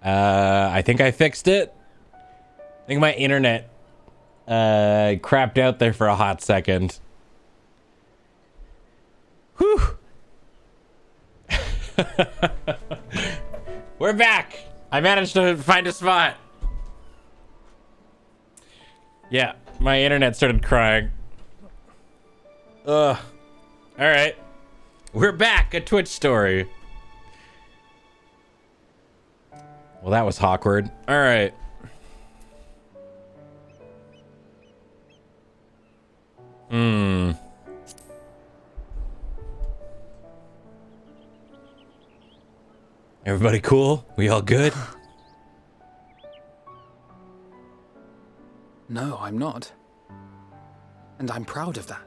I think I fixed it. I think my internet crapped out there for a hot second. Whew. We're back. I managed to find a spot. Yeah, my internet started crying. Ugh. All right. We're back. A Twitch story. Well, that was awkward. All right. Everybody cool? We all good? No, I'm not. And I'm proud of that.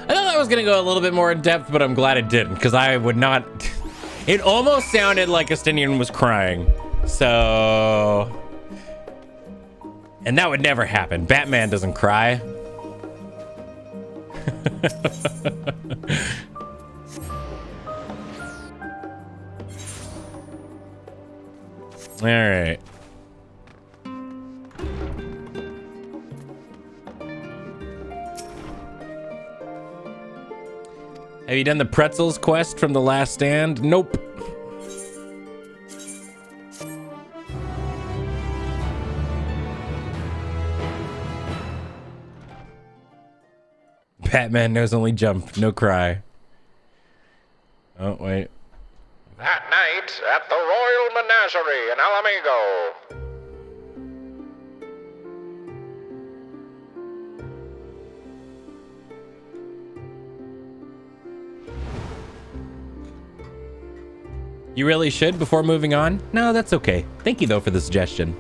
I thought I was gonna go a little bit more in depth, but I'm glad it didn't, because I would not. It almost sounded like Estinian was crying. So, and that would never happen. Batman doesn't cry. All right. Have you done the pretzels quest from The Last Stand? Nope. Batman knows only jump, no cry. Oh, wait. That night at the Royal Menagerie in Alamigo. You really should before moving on? No, that's okay. Thank you, though, for the suggestion.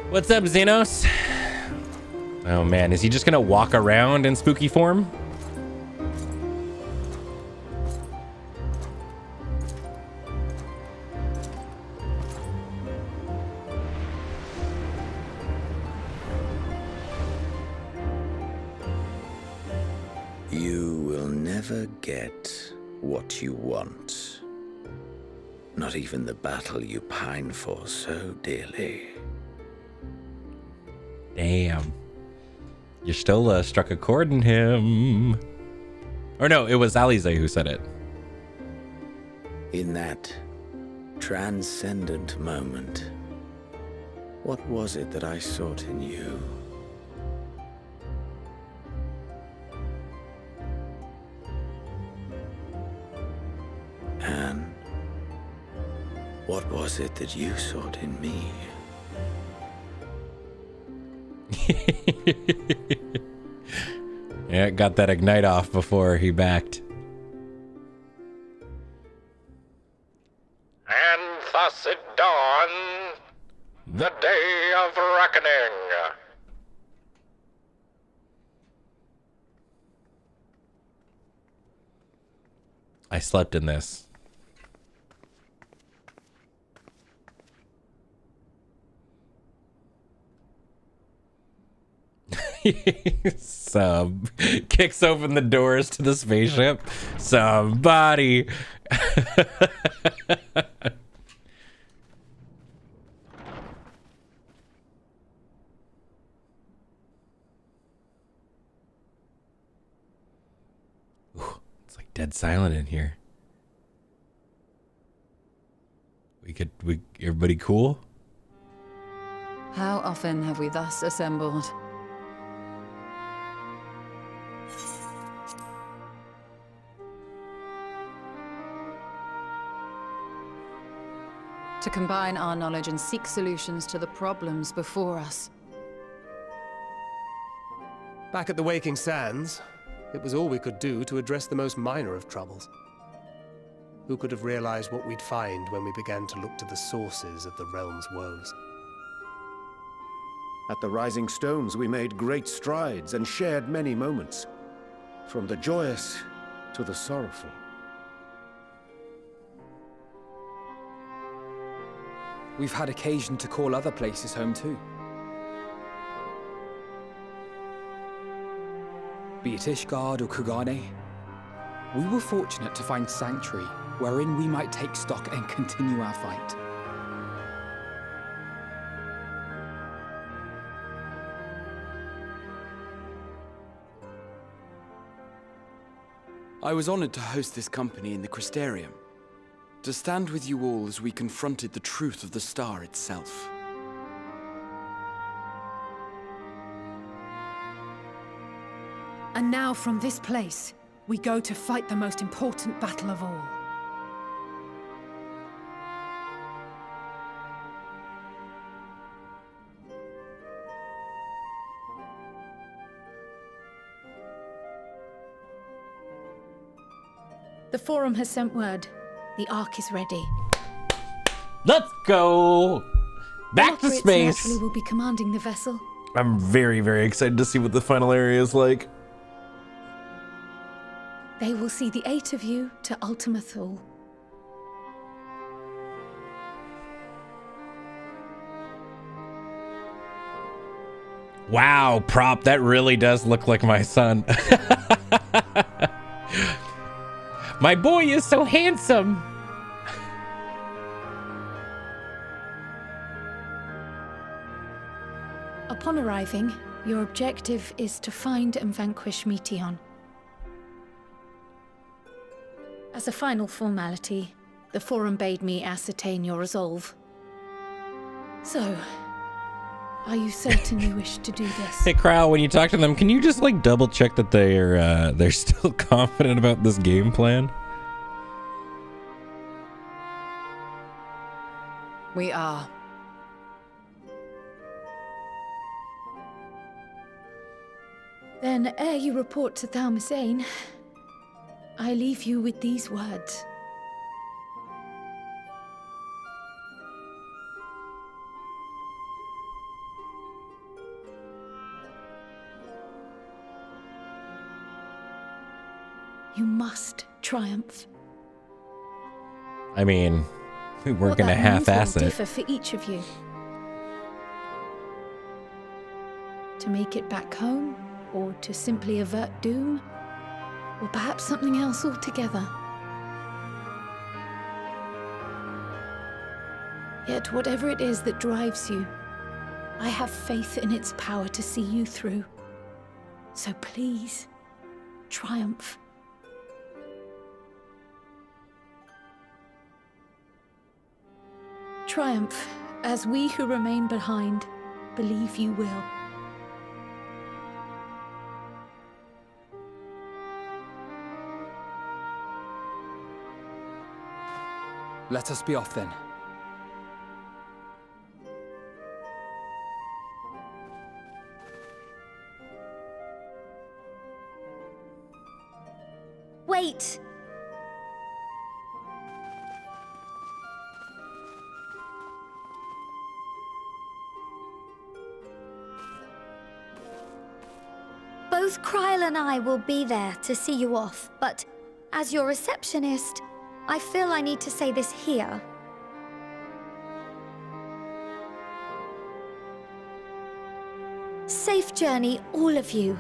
What's up, Xenos? Oh, man. Is he just going to walk around in spooky form? You will never get what you want. Not even the battle you pine for so dearly. Damn. You still struck a chord in him. Or no, it was Alize who said it. In that transcendent moment, what was it that I sought in you? And what was it that you sought in me? Yeah, got that ignite off before he backed. And thus it dawned, the day of reckoning. I slept in this. Some kicks open the doors to the spaceship. Somebody. Ooh, it's like dead silent in here. Everybody cool? How often have we thus assembled? To combine our knowledge and seek solutions to the problems before us. Back at the Waking Sands, it was all we could do to address the most minor of troubles. Who could have realized what we'd find when we began to look to the sources of the realm's woes? At the Rising Stones, we made great strides and shared many moments, from the joyous to the sorrowful. we've had occasion to call other places home too. Be it Ishgard or Kugane, we were fortunate to find sanctuary wherein we might take stock and continue our fight. I was honored to host this company in the Crystarium, to stand with you all as we confronted the truth of the star itself. And now from this place, we go to fight the most important battle of all. The Forum has sent word. The Ark is ready. Let's go back to Operates space. naturally will be commanding the vessel. I'm very, very excited to see what the final area is like. They will see the 8 of you to Ultima Thule. Wow, Prop, that really does look like my son. My boy is so handsome. Upon arriving, your objective is to find and vanquish Meteon. As a final formality, the Forum bade me ascertain your resolve. So, are you certain you wish to do this? Hey, Krau, when you talk to them, can you just like double check that they're still confident about this game plan? We are. Then, ere you report to Thalmasane, I leave you with these words. You must triumph. I mean, we weren't gonna half-ass it. Differ for each of you. To make it back home, or to simply avert doom, or perhaps something else altogether. Yet whatever it is that drives you, I have faith in its power to see you through. So please, triumph. Triumph, as we who remain behind believe you will. Let us be off then. Wait! Both Kryl and I will be there to see you off, but as your receptionist, I feel I need to say this here. Safe journey, all of you,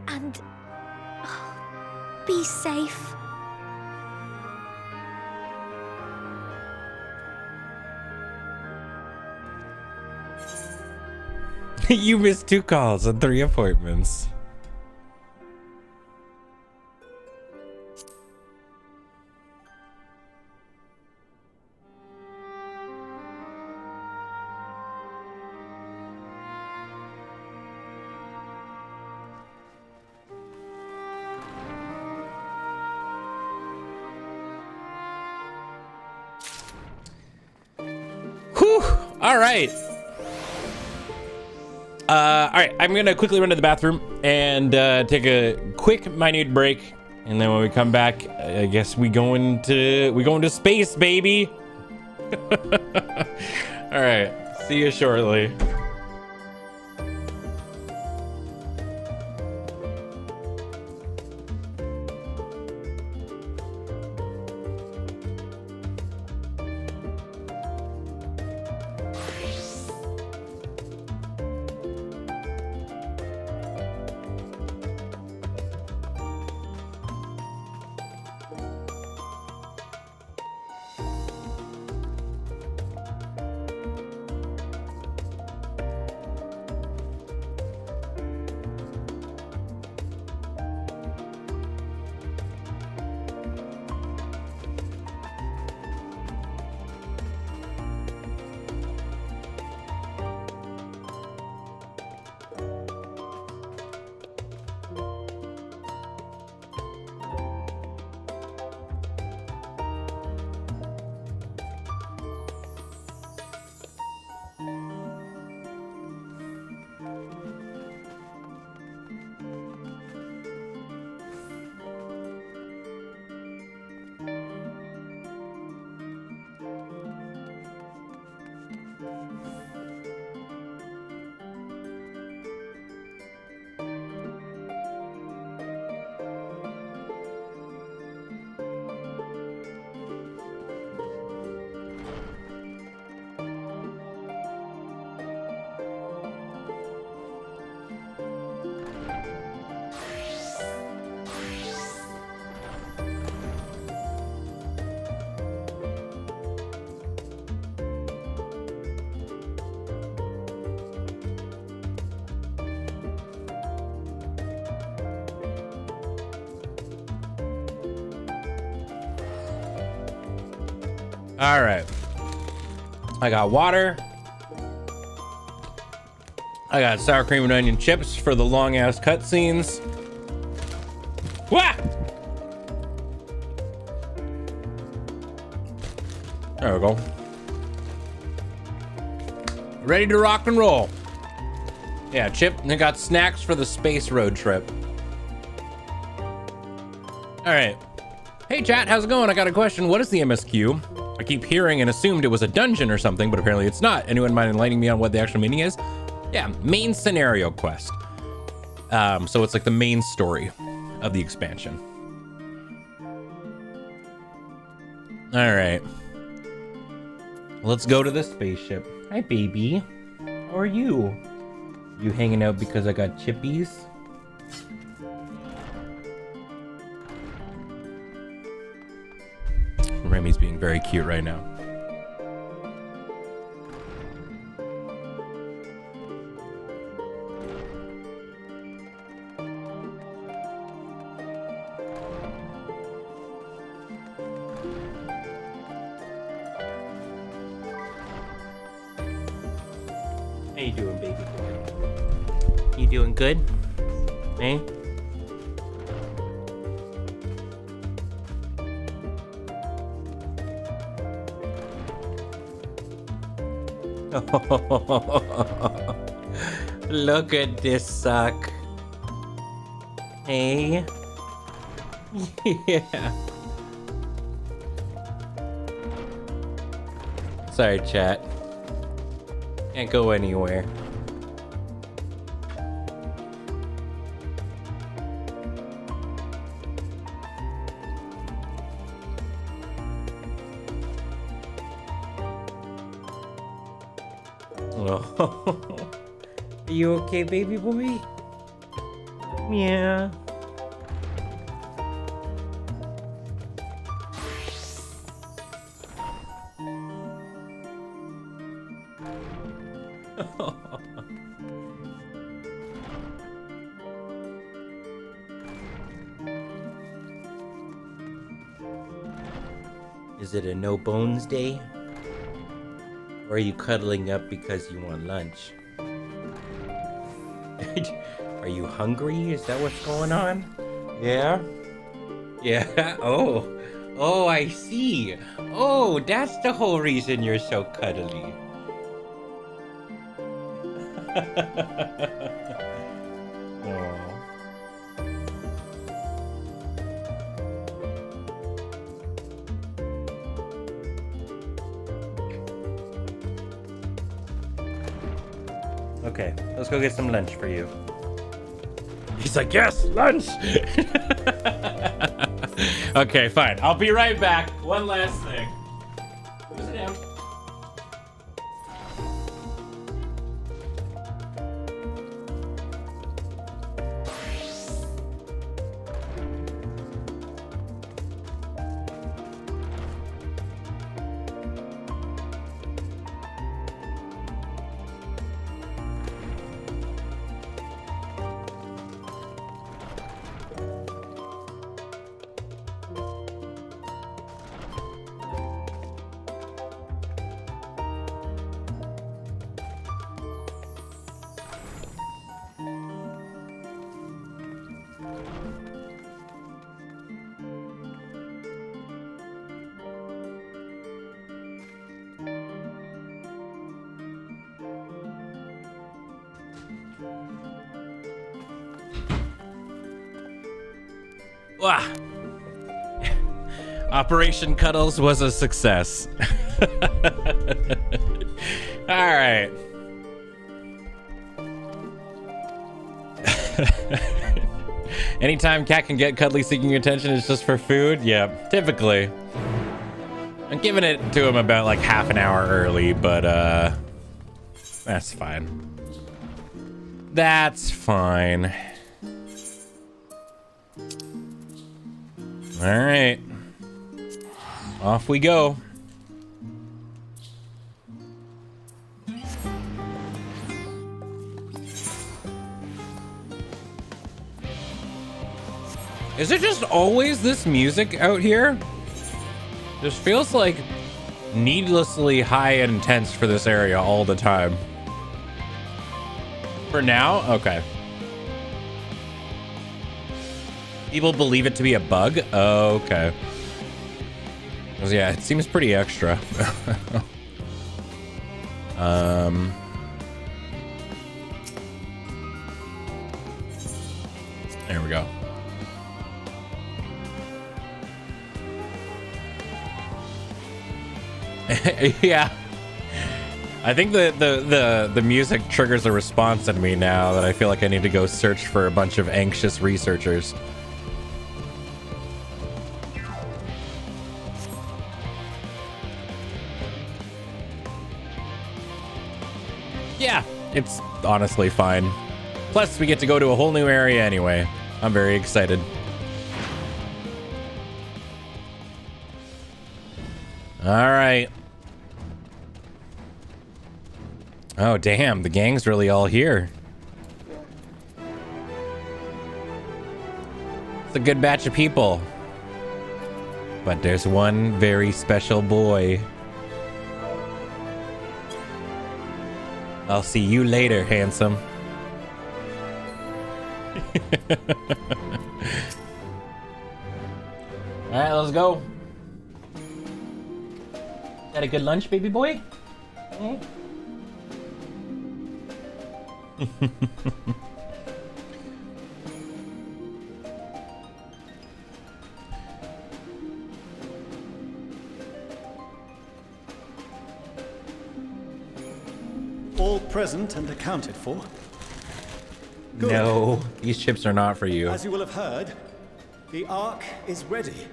and be safe. You missed 2 calls and 3 appointments. Whew. All right. All right, I'm gonna quickly run to the bathroom and take a quick minute break, and then when we come back, I guess we go into space, baby. All right, see you shortly. All right. I got water. I got sour cream and onion chips for the long ass cutscenes. Wah! There we go. Ready to rock and roll. Yeah, Chip, and I got snacks for the space road trip. All right. Hey chat, how's it going? I got a question. What is the MSQ? I keep hearing and assumed it was a dungeon or something, but apparently it's not. Anyone mind enlightening me on what the actual meaning is? Yeah, main scenario quest. So it's like the main story of the expansion. All right. Let's go to the spaceship. Hi, baby. How are you? You hanging out because I got chippies? Remy's being very cute right now. How you doing, baby boy? You doing good? Hey? Look at this suck. Hey? Yeah. Sorry, chat. Can't go anywhere. Oh. Are you okay, baby boy? Yeah. Is it a no bones day? Or are you cuddling up because you want lunch? Are you hungry? Is that what's going on? Yeah? Yeah? Oh. Oh, I see. Oh, that's the whole reason you're so cuddly. Oh. Okay, let's go get some lunch for you. He's like, yes, lunch! Okay, fine. I'll be right back. One last thing. Sit down. Wah. Operation Cuddles was a success. All right. Anytime cat can get cuddly seeking attention, it's just for food. Yeah, typically. I'm giving it to him about like half an hour early, but that's fine. That's fine. All right, off we go. Is it just always this music out here? This feels like needlessly high and intense for this area all the time. For now? Okay. People believe it to be a bug? Okay. 'Cause yeah, it seems pretty extra. There we go. Yeah. I think the music triggers a response in me now that I feel like I need to go search for a bunch of anxious researchers. Yeah, it's honestly fine. Plus, we get to go to a whole new area anyway. I'm very excited. All right. Oh, damn. The gang's really all here. It's a good batch of people. But there's one very special boy. I'll see you later, handsome. All right, let's go. Had a good lunch, baby boy? All present and accounted for? Good. No, these chips are not for you. As you will have heard, the Ark is ready.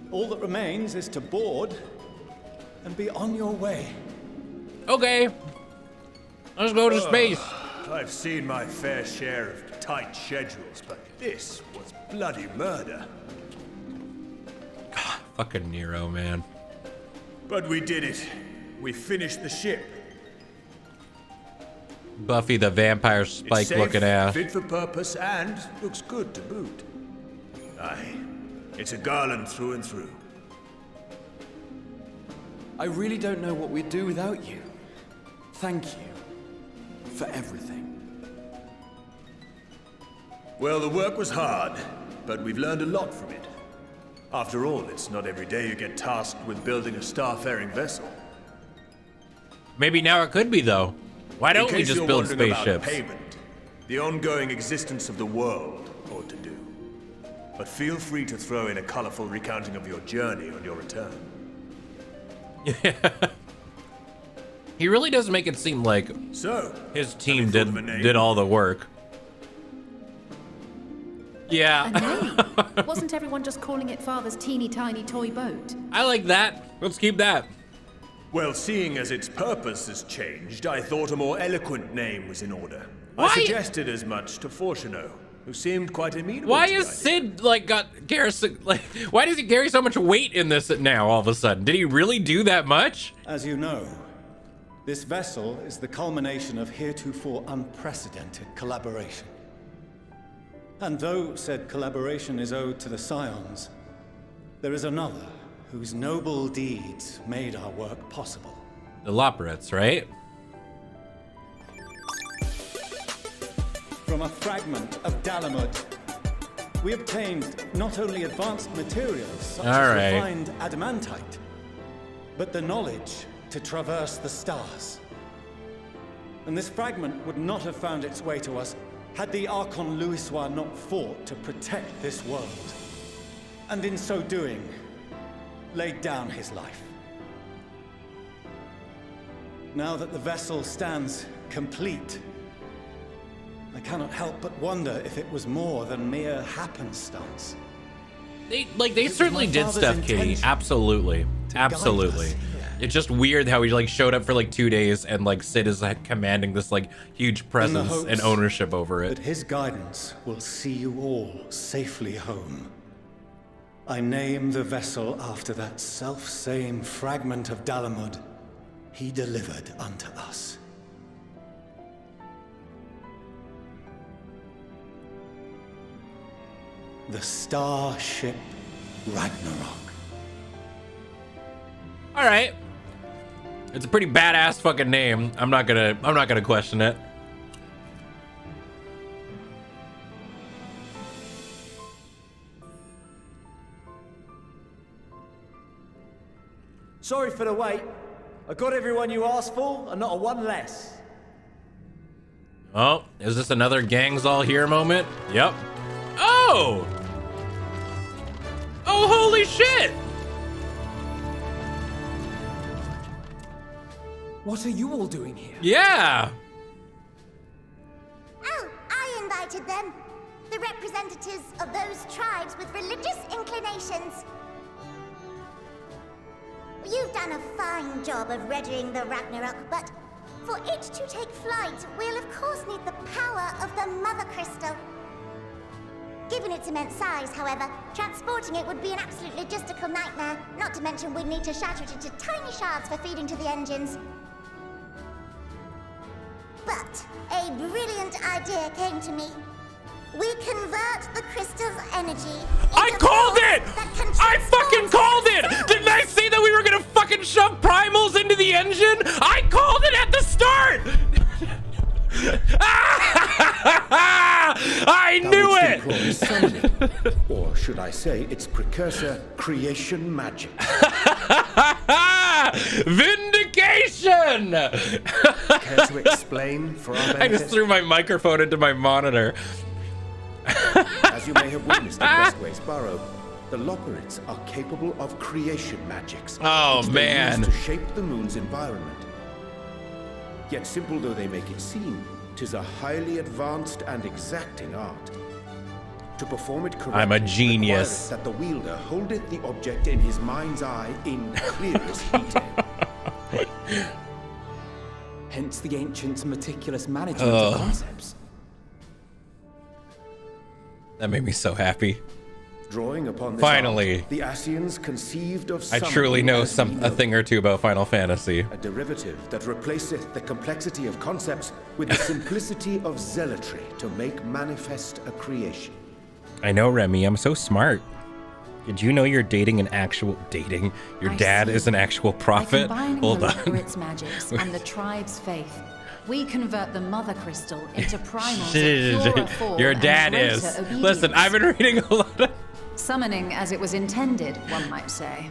All that remains is to board and be on your way. Okay. Let's go to space. I've seen my fair share of tight schedules, but this was bloody murder. God, fucking Nero, man. But we did it. We finished the ship. Buffy the vampire spike looking ass. Fit for purpose, and looks good to boot. Aye, it's a garland through and through. I really don't know what we'd do without you. Thank you for everything. Well, the work was hard, but we've learned a lot from it. After all, it's not every day you get tasked with building a starfaring vessel. Maybe now it could be, though. Why don't we just build spaceships? Payment, the ongoing existence of the world ought to do. But feel free to throw in a colorful recounting of your journey on your return. He really does make it seem like his team did all the work. Yeah. A name? Wasn't everyone just calling it Father's teeny tiny toy boat? I like that. Let's keep that. Well, seeing as its purpose has changed, I thought a more eloquent name was in order. Why? I suggested as much to Fortuno, who seemed quite amenable. Why is Sid why does he carry so much weight in this now all of a sudden? Did he really do that much? As you know, this vessel is the culmination of heretofore unprecedented collaboration. And though said collaboration is owed to the Scions, there is another whose noble deeds made our work possible. The Loporits, right? From a fragment of Dalamud, we obtained not only advanced materials such as refined adamantite, but the knowledge to traverse the stars. And this fragment would not have found its way to us had the Archon Louisois not fought to protect this world. And in so doing, laid down his life. Now that the vessel stands complete, I cannot help but wonder if it was more than mere happenstance. They certainly did stuff, Kitty. Absolutely. Absolutely. It's just weird how he showed up for 2 days and Sid is commanding this huge presence and ownership over it. But his guidance will see you all safely home. I name the vessel after that self-same fragment of Dalamud he delivered unto us. The Starship Ragnarok. All right. It's a pretty badass fucking name. I'm not gonna question it. Sorry for the wait. I got everyone you asked for, and not a one less. Oh, is this another gangs all here moment? Yep. Oh! Oh, holy shit! What are you all doing here? Yeah! Oh, I invited them. The representatives of those tribes with religious inclinations. You've done a fine job of readying the Ragnarok, but for it to take flight, we'll of course need the power of the Mother Crystal. Given its immense size, however, transporting it would be an absolute logistical nightmare, not to mention we'd need to shatter it into tiny shards for feeding to the engines. But a brilliant idea came to me. We convert the crystal's energy. I called it! I fucking called it! Didn't I say that we were gonna fucking shove primals into the engine? I called it at the start! I knew it! Or should I say its precursor, creation magic. Vindication! Care to explain for our benefit? I just threw my microphone into my monitor. As you may have witnessed in Westway's Burrow, the Loporrits are capable of creation magics. Oh, which man. They use to shape the moon's environment. Yet simple though they make it seem, 'tis a highly advanced and exacting art. To perform it correctly, I'm a genius. that the wielder holdeth the object in his mind's eye in clearest detail. Hence the ancients' meticulous management of concepts. That made me so happy. Drawing upon this Finally, art, the Ascians conceived of I truly know a thing or two about Final Fantasy. A derivative that replaceth the complexity of concepts with the simplicity of zealotry to make manifest a creation. I know, Remy. I'm so smart. Did you know you're dating an actual Your dad is an actual prophet? Hold on. Its magics and the tribe's faith. We convert the Mother Crystal into primals of purer form. Your and dad greater is. obedience. Listen, I've been reading a lot of... Summoning as it was intended, one might say.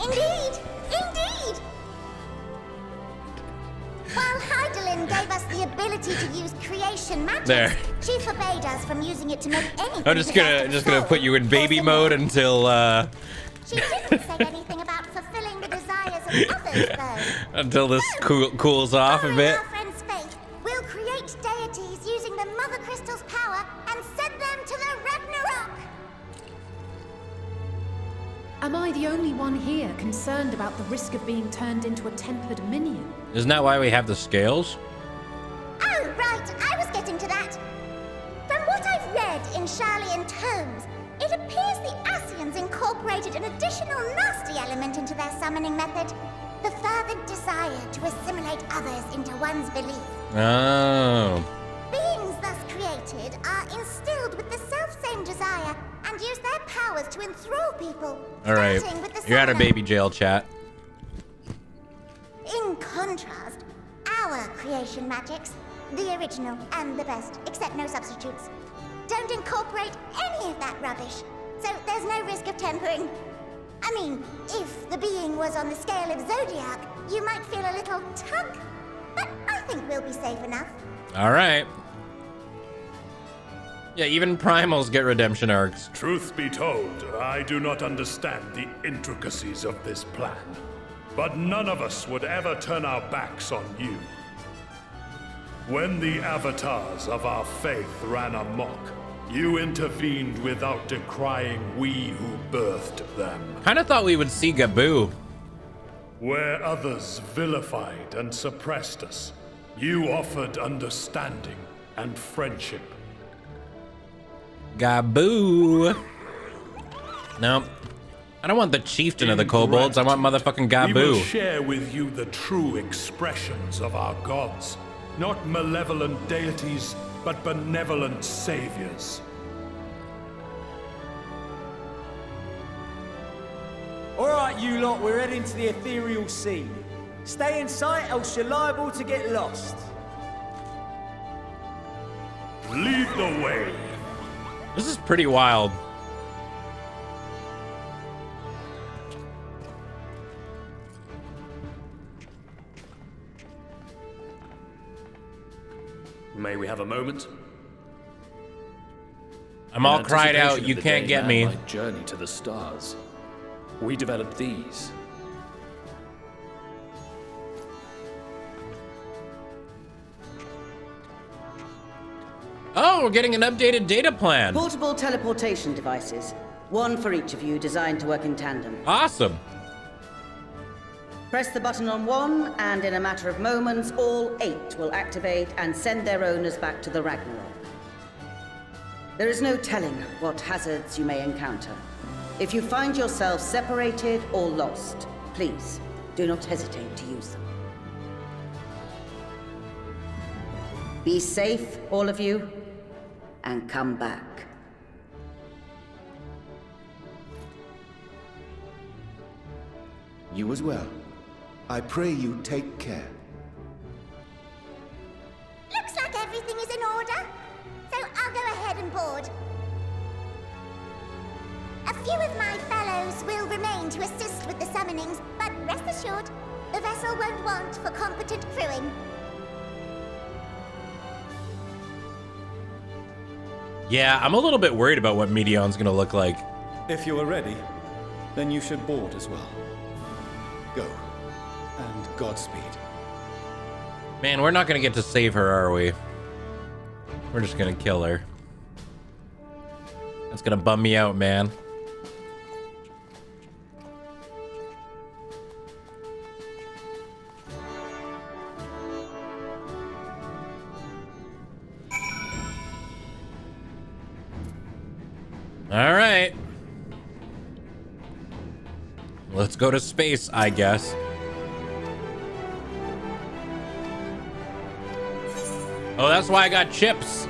Indeed! Indeed! While Heidelin gave us the ability to use creation magic, she forbade us from using it to make anything. I'm just gonna put you in baby mode until She didn't say anything about fulfilling the desires of others, though. until this cools off a bit. Our friend's faith, we'll create deities using the Mother Crystal's power and send them to the Ragnarok. Am I the only one here concerned about the risk of being turned into a tempered minion? Isn't that why we have the scales? Oh, right, I was getting to that. From what I've read in Sharlayan tomes, it appears the Ascians incorporated an additional nasty element into their summoning method. The fervent desire to assimilate others into one's belief. Oh. Beings thus created are instilled with the self-same desire and use their powers to enthrall people. All right. You're out of baby jail, chat. In contrast, our creation magics, the original and the best, except no substitutes, don't incorporate any of that rubbish, so there's no risk of tempering. I mean, if the being was on the scale of Zodiac, you might feel a little tug, but I think we'll be safe enough. All right. Yeah, even primals get redemption arcs. Truth be told, I do not understand the intricacies of this plan. But none of us would ever turn our backs on you. When the avatars of our faith ran amok, you intervened without decrying we who birthed them. Kinda thought we would see Gaboo. Where others vilified and suppressed us, you offered understanding and friendship. Gaboo. No. I don't want the chieftain of the kobolds. I want motherfucking Gaboo. We will share with you the true expressions of our gods. Not malevolent deities, but benevolent saviors. Alright, you lot, we're heading to the ethereal sea. Stay in sight, else you're liable to get lost. Lead the way. This is pretty wild. May we have a moment? I'm all cried out, you can't get me. My journey to the stars. We developed these. Oh, we're getting an updated data plan. Portable teleportation devices. One for each of you, designed to work in tandem. Awesome. Press the button on one, and in a matter of moments, all 8 will activate and send their owners back to the Ragnarok. There is no telling what hazards you may encounter. If you find yourself separated or lost, please do not hesitate to use them. Be safe, all of you, and come back. You as well. I pray you take care. Looks like everything is in order, so I'll go ahead and board. A few of my fellows will remain to assist with the summonings, but rest assured, the vessel won't want for competent crewing. Yeah, I'm a little bit worried about what Medion's gonna look like. If you are ready, then you should board as well. Go. And Godspeed. Man, we're not gonna get to save her, are we? We're just gonna kill her. That's gonna bum me out, man. All right. Let's go to space, I guess. Oh, that's why I got chips.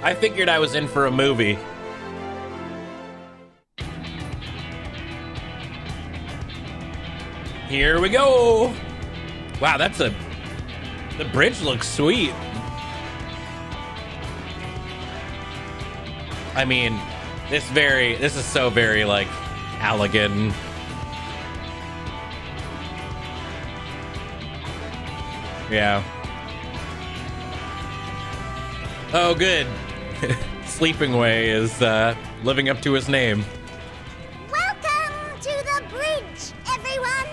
I figured I was in for a movie. Here we go. Wow, the bridge looks sweet. I mean, this is so very like Allegan. Yeah. Oh, good. Sleeping Way is living up to his name. Welcome to the bridge, everyone!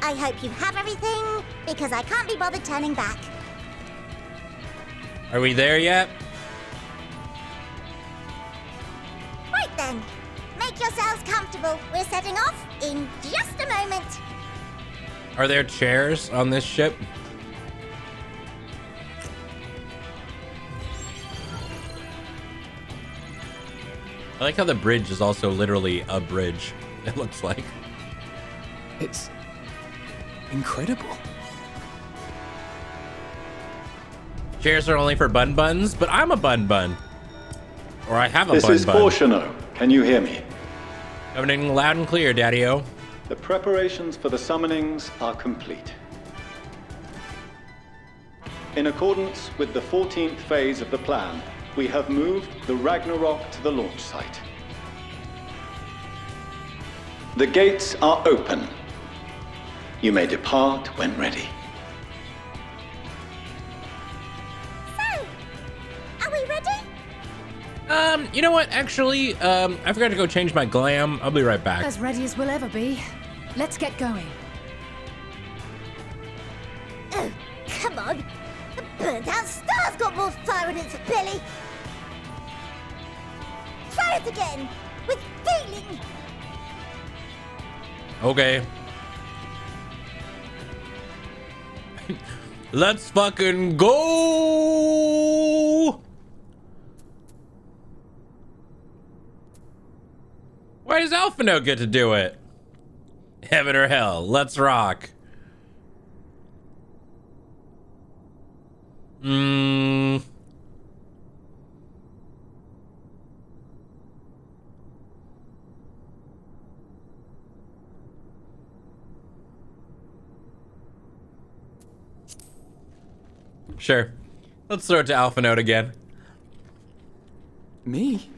I hope you have everything, because I can't be bothered turning back. Are we there yet? Right then, make yourselves comfortable. We're setting off in just a moment. Are there chairs on this ship? I like how the bridge is also literally a bridge, it looks like. It's incredible. Chairs are only for bun buns, but I'm a bun bun. Or I have a This bun is bun. Portiono. Can you hear me? Coming loud and clear, Daddy-O. The preparations for the summonings are complete. In accordance with the 14th phase of the plan, we have moved the Ragnarok to the launch site. The gates are open. You may depart when ready. So, are we ready? You know what? Actually, I forgot to go change my glam. I'll be right back. As ready as we'll ever be. Let's get going. Oh, come on. The burnt-out star's got more fire in its belly. Try it again, with feeling. Okay. Let's fucking go! Why does Alphino get to do it? Heaven or hell, let's rock. Sure. Let's throw it to Alpha Note again. Me?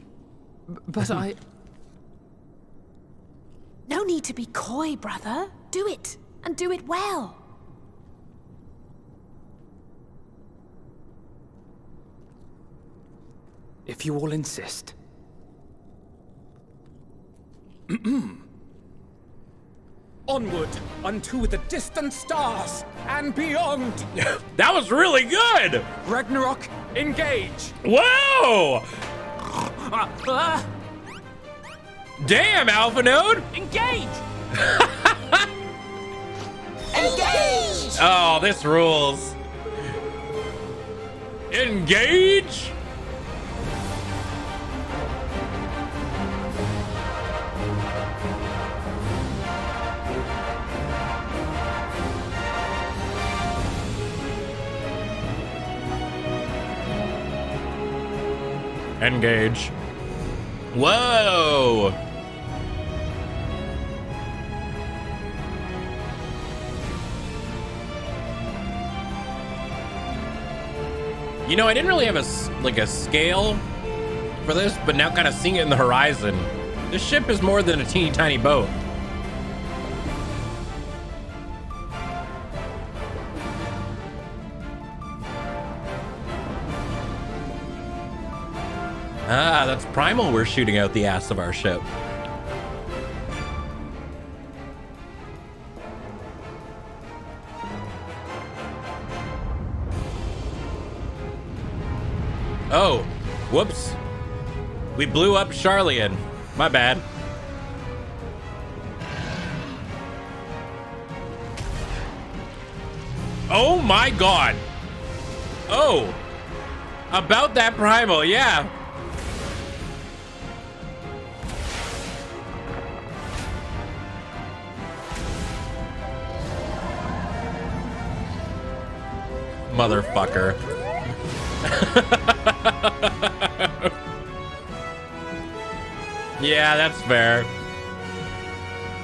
But I... No need to be coy, brother. Do it, and do it well. If you all insist. Onward unto the distant stars and beyond. That was really good. Ragnarok, engage. Whoa! Damn, Alpha Node! Engage! Engage! Oh, this rules. Engage! Engage. Whoa! You know, I didn't really have a scale for this, but now kind of seeing it in the horizon, this ship is more than a teeny tiny boat. Ah, that's Primal we're shooting out the ass of our ship. Oh, whoops. We blew up Charlian. My bad. Oh my god. Oh. About that Primal, yeah. Motherfucker. Yeah, that's fair.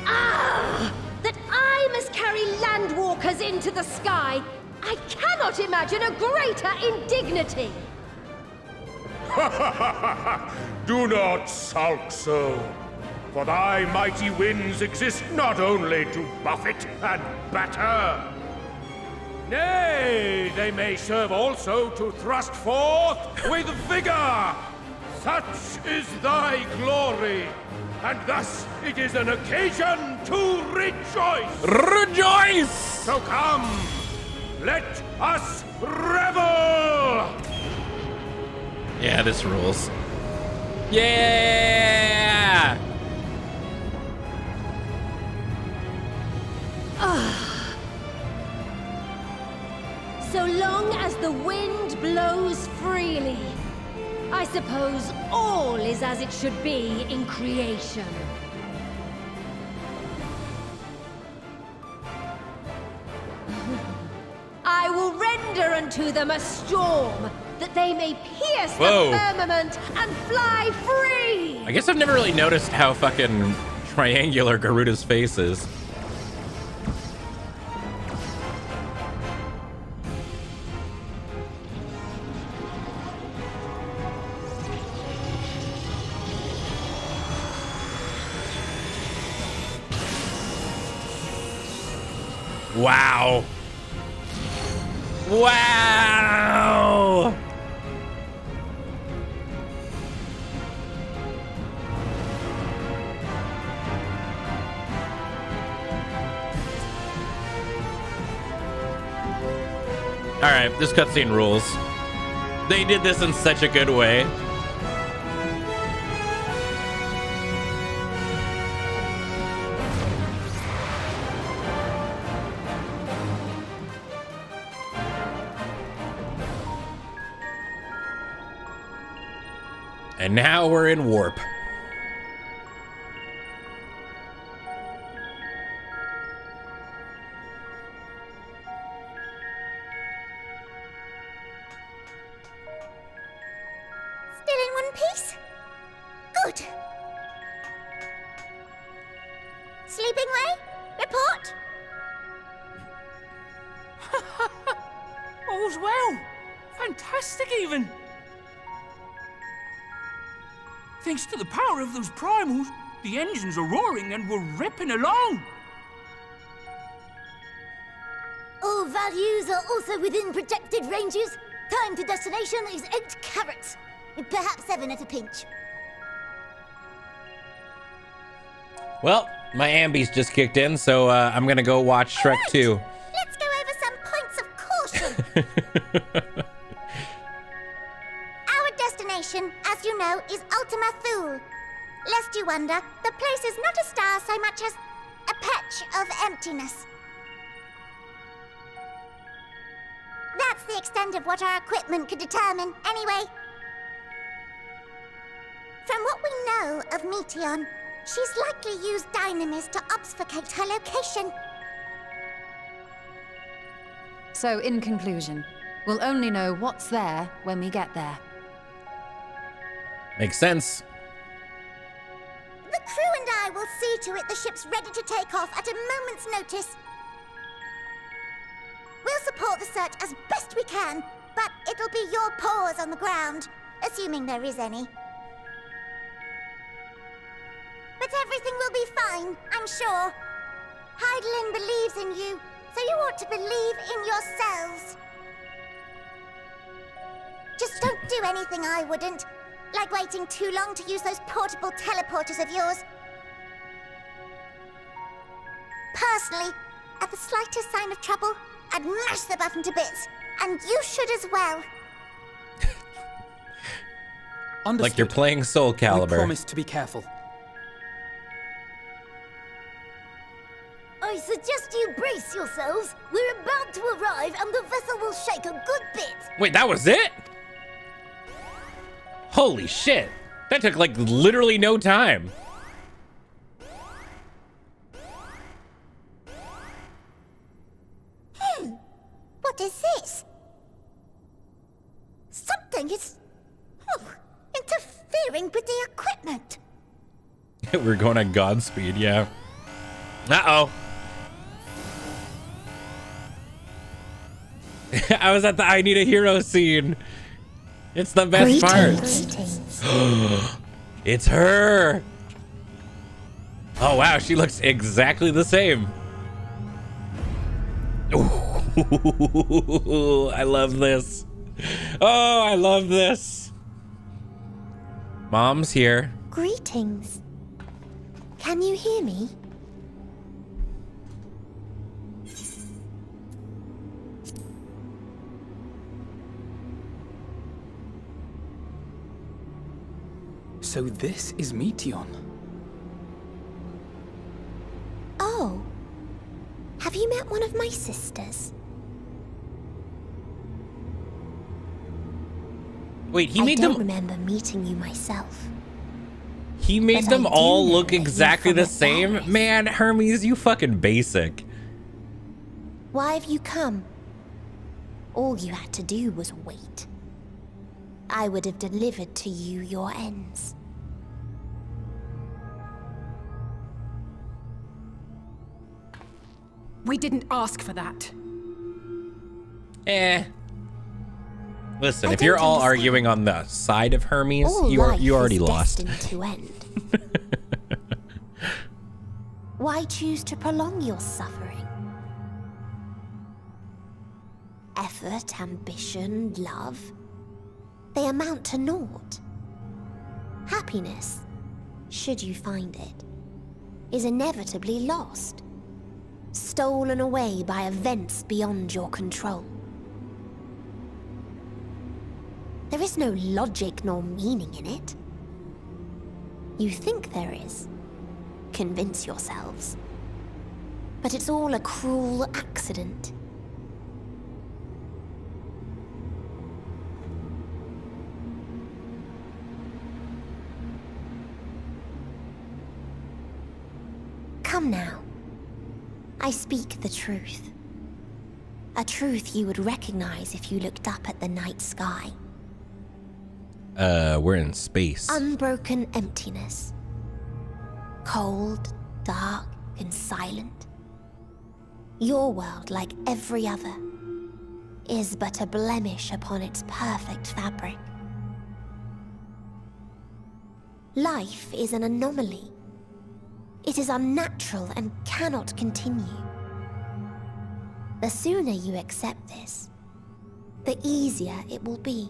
Ah! That I must carry landwalkers into the sky! I cannot imagine a greater indignity! Do not sulk so, for thy mighty winds exist not only to buffet and batter. Nay, they may serve also to thrust forth with vigor. Such is thy glory, and thus it is an occasion to rejoice. Rejoice! So come, let us revel! Yeah, this rules. Yeah! So long as the wind blows freely, I suppose all is as it should be in creation. I will render unto them a storm, that they may pierce Whoa. the firmament and fly free! I guess I've never really noticed how fucking triangular Garuda's face is. Wow. Wow. All right, this cutscene rules. They did this in such a good way. And now we're in warp. Still in one piece? Good. Sleeping way? Report? All's well. Fantastic, even. Thanks to the power of those primals, the engines are roaring and we're ripping along. All values are also within projected ranges. Time to destination is 8 carats. Perhaps 7 at a pinch. Well, my ambi's just kicked in, so I'm gonna go watch Shrek 2. Let's go over some points of caution. Our destination, as you know, is Ultima Thule. Lest you wonder, the place is not a star so much as a patch of emptiness. That's the extent of what our equipment could determine, anyway. From what we know of Meteion, she's likely used dynamis to obfuscate her location. So, in conclusion, we'll only know what's there when we get there. Makes sense. The crew and I will see to it the ship's ready to take off at a moment's notice. We'll support the search as best we can, but it'll be your paws on the ground, assuming there is any. But everything will be fine, I'm sure. Hydaelyn believes in you, so you ought to believe in yourselves. Just don't do anything I wouldn't, like waiting too long to use those portable teleporters of yours. Personally, at the slightest sign of trouble, I'd mash the button to bits, and you should as well. Understood. Like you're playing Soul Calibur. I promise to be careful. I suggest you brace yourselves. We're about to arrive and the vessel will shake a good bit. Wait, that was it? Holy shit. That took like literally no time. What is this? Something is interfering with the equipment. We're going at Godspeed, yeah. Uh-oh. I was at the I Need a Hero scene. It's the best part. It's her. Oh, wow. She looks exactly the same. Ooh, I love this. Oh, I love this. Mom's here. Greetings. Can you hear me? So this is Meteion. Oh. Have you met one of my sisters? Wait, he made them... I don't remember meeting you myself. He made them all look exactly the same? Man, Hermes, you fucking basic. Why have you come? All you had to do was wait. I would have delivered to you your ends. We didn't ask for that. Listen, if you're all arguing on the side of Hermes, you already lost. To end. Why choose to prolong your suffering? Effort, ambition, love, they amount to naught. Happiness, should you find it, is inevitably lost, stolen away by events beyond your control. There is no logic nor meaning in it. You think there is. Convince yourselves. But it's all a cruel accident. Come now. I speak the truth. A truth you would recognize if you looked up at the night sky. We're in space. Unbroken emptiness. Cold, dark, and silent. Your world, like every other, is but a blemish upon its perfect fabric. Life is an anomaly. It is unnatural and cannot continue. The sooner you accept this, the easier it will be.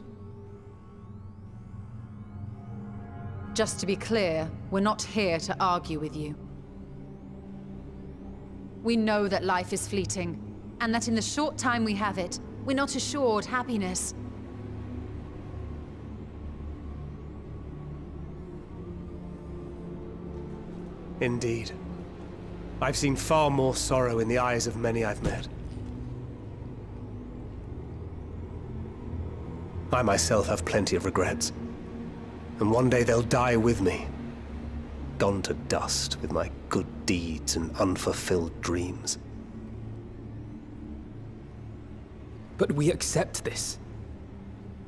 Just to be clear, we're not here to argue with you. We know that life is fleeting, and that in the short time we have it, we're not assured happiness. Indeed. I've seen far more sorrow in the eyes of many I've met. I myself have plenty of regrets. And one day they'll die with me. Gone to dust with my good deeds and unfulfilled dreams. But we accept this.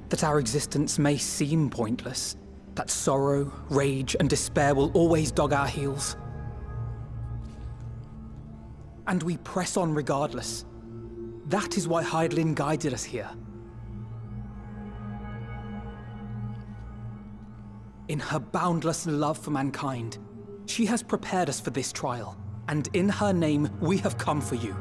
That our existence may seem pointless. That sorrow, rage, and despair will always dog our heels. And we press on regardless. That is why Hydaelyn guided us here. In her boundless love for mankind, she has prepared us for this trial, and in her name, we have come for you.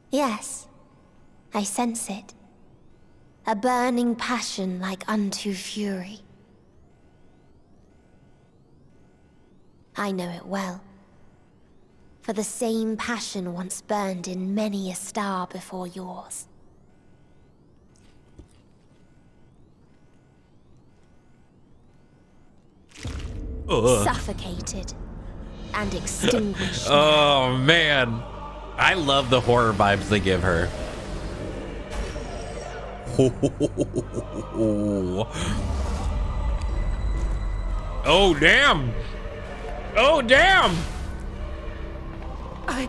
Yes, I sense it. A burning passion like unto fury. I know it well. For the same passion once burned in many a star before yours. Suffocated and extinguished. Oh man, I love the horror vibes they give her. Oh damn! Oh damn! I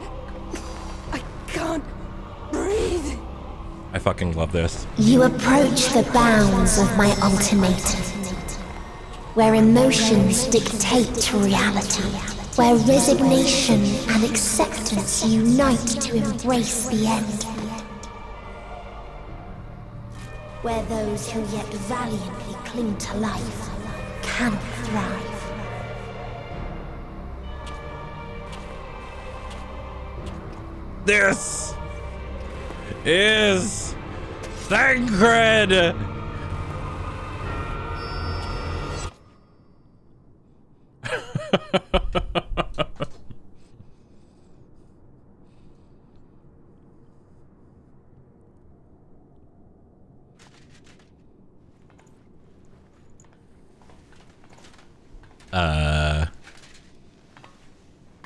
can't breathe. I fucking love this. You approach the bounds of my ultimatum, where emotions dictate reality, where resignation and acceptance unite to embrace the end, where those who yet valiantly cling to life cannot thrive. This is Thancred.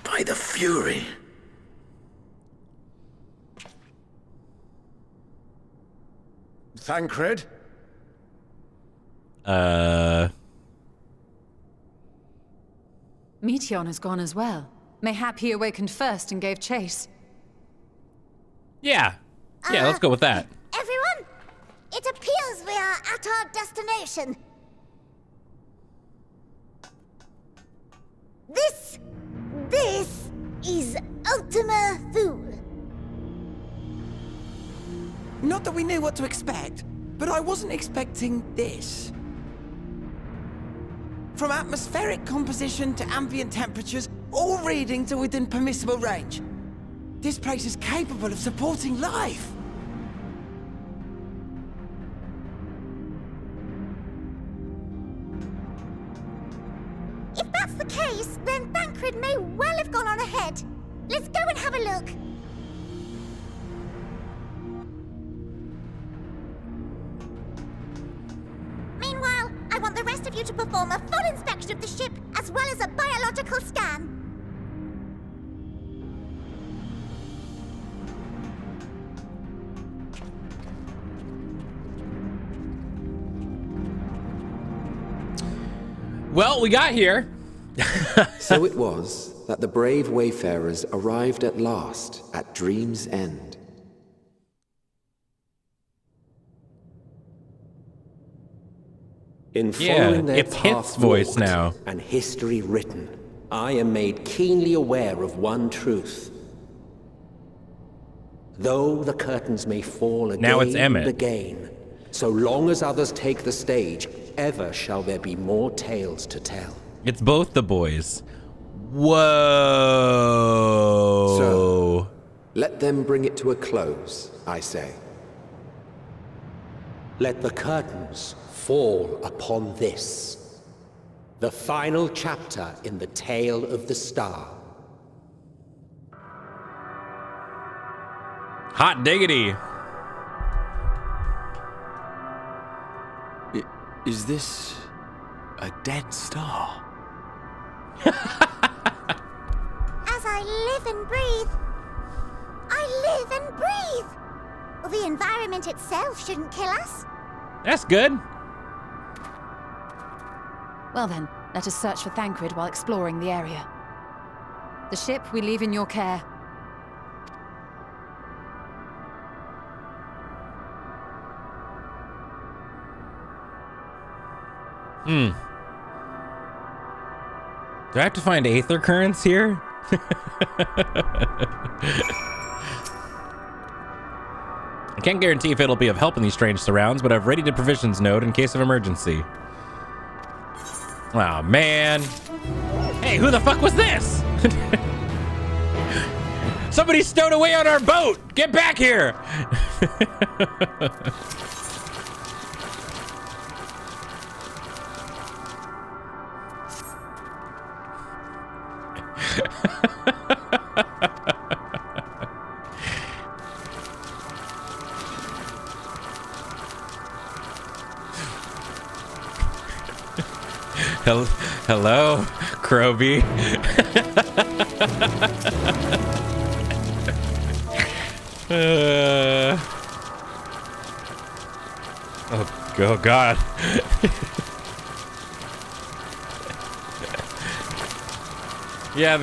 By the Fury. Thancred? Meteion has gone as well. Mayhap he awakened first and gave chase. Yeah. Yeah, let's go with that. Everyone, it appears we are at our destination. This is Ultima Thule. Not that we knew what to expect, but I wasn't expecting this. From atmospheric composition to ambient temperatures, all reading to within permissible range. This place is capable of supporting life. If that's the case, then Thancred may well have gone on ahead. Let's go and have a look. Meanwhile, I want the rest of you to perform a full inspection of the ship, as well as a biological scan. Well, we got here. So it was that the brave wayfarers arrived at last at Dream's End. In following their it's path Hith's voice walked now. and history written, I am made keenly aware of one truth. Though the curtains may fall again Now it's Emmett. and again, so long as others take the stage, ever shall there be more tales to tell. It's both the boys. Whoa. So, let them bring it to a close, I say. Let the curtains fall upon this, the final chapter in the tale of the star. Hot diggity. Is this a dead star? As I live and breathe, I live and breathe. Well, the environment itself shouldn't kill us. That's good. Well then, let us search for Thancred while exploring the area. The ship we leave in your care. Do I have to find aether currents here? I can't guarantee if it'll be of help in these strange surrounds, but I've readied a provisions node in case of emergency. Oh, man. Hey, who the fuck was this? Somebody stowed away on our boat! Get back here! Hello, Kroby. Oh God. Yeah,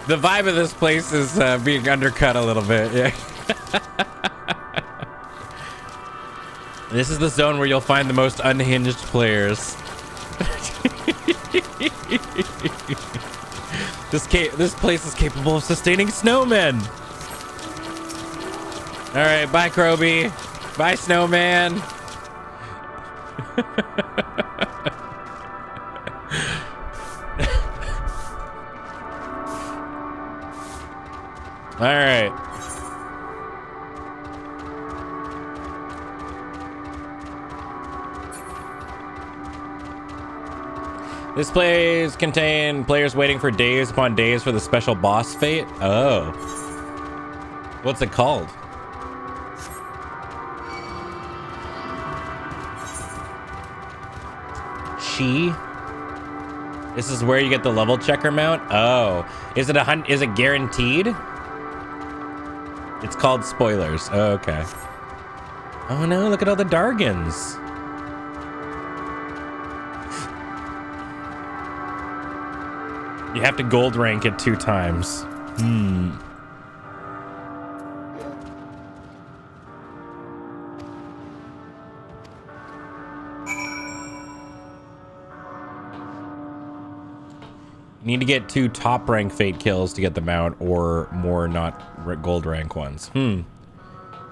the vibe of this place is being undercut a little bit. Yeah. This is the zone where you'll find the most unhinged players. This place is capable of sustaining snowmen. All right, bye, Kroby. Bye, snowman. All right. This place contains players waiting for days upon days for the special boss fate. Oh. What's it called? This is where you get the level checker mount? Oh. Is it guaranteed? It's called spoilers. Oh, okay. Oh no, look at all the Dargans. You have to gold rank it 2 times. You need to get 2 top rank fate kills to get the mount, or more not gold rank ones.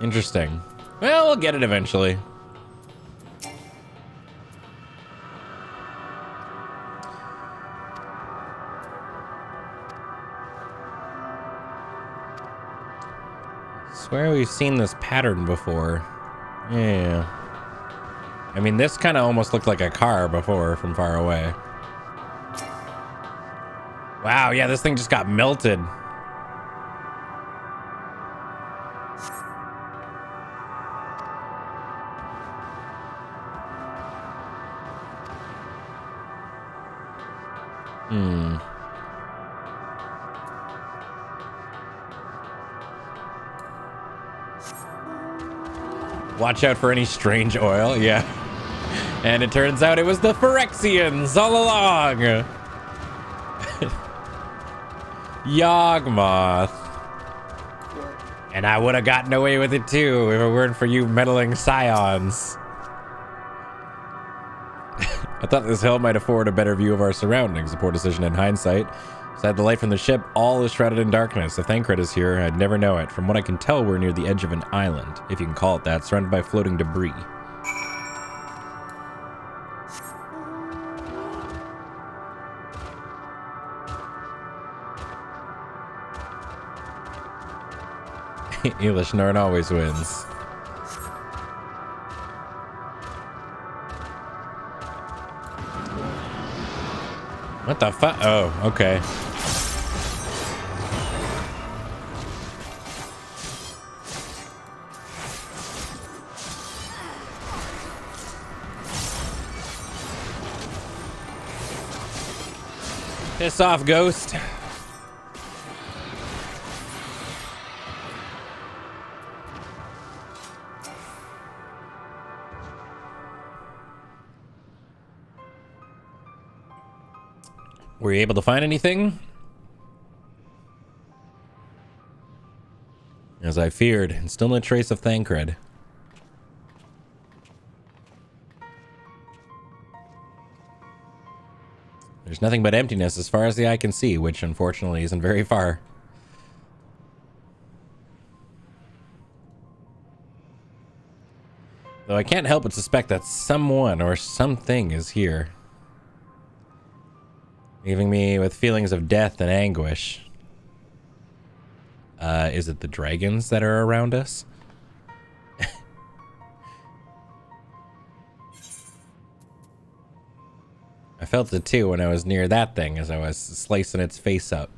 Interesting. Well, we'll get it eventually. Swear we've seen this pattern before. Yeah. I mean, this kind of almost looked like a car before from far away. Wow, yeah, this thing just got melted. Watch out for any strange oil, yeah. And it turns out it was the Phyrexians all along. Yawgmoth. And I would have gotten away with it too if it weren't for you meddling scions. I thought this hill might afford a better view of our surroundings. A poor decision in hindsight. Beside the light from the ship, all is shrouded in darkness. If Thancred is here, I'd never know it. From what I can tell, we're near the edge of an island, if you can call it that, surrounded by floating debris. Elish Norn always wins. What the fuck? Oh, okay. Piss off, ghost. Were you able to find anything? As I feared, and still no trace of Thancred. There's nothing but emptiness as far as the eye can see, which unfortunately isn't very far. Though I can't help but suspect that someone or something is here, leaving me with feelings of death and anguish. Is it the dragons that are around us? I felt it too when I was near that thing as I was slicing its face up.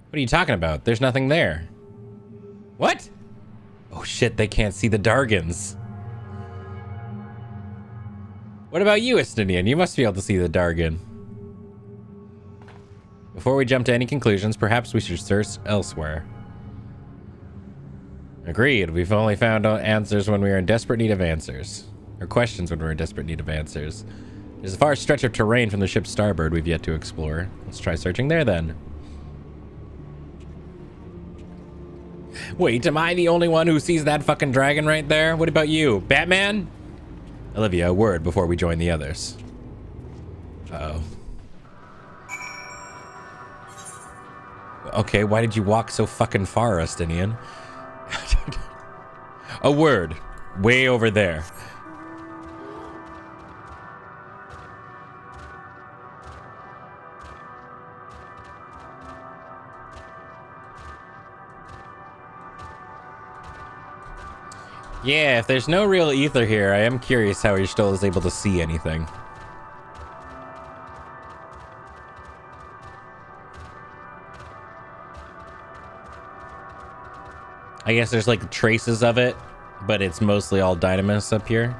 What are you talking about? There's nothing there. What? Oh shit, they can't see the Dargans. What about you, Estinian? You must be able to see the Dargan. Before we jump to any conclusions, perhaps we should search elsewhere. Agreed. We've only found answers when we are in desperate need of answers. Or questions when we're in desperate need of answers. There's a far stretch of terrain from the ship's starboard we've yet to explore. Let's try searching there then. Wait, am I the only one who sees that fucking dragon right there? What about you, Batman? Olivia, a word before we join the others. Uh-oh. Okay, why did you walk so fucking far, Estinian? A word. Way over there. Yeah, if there's no real ether here, I am curious how he still is able to see anything. I guess there's like traces of it, but it's mostly all Dynamis up here.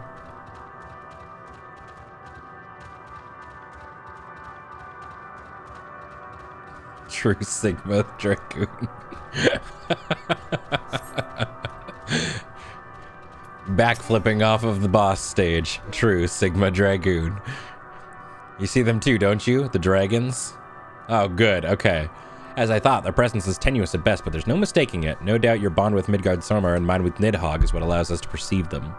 True Sigma Dragoon. Backflipping off of the boss stage. True Sigma Dragoon. You see them too, don't you? The dragons? Oh, good. Okay. As I thought, their presence is tenuous at best, but there's no mistaking it. No doubt your bond with Midgard Sormar and mine with Nidhogg is what allows us to perceive them.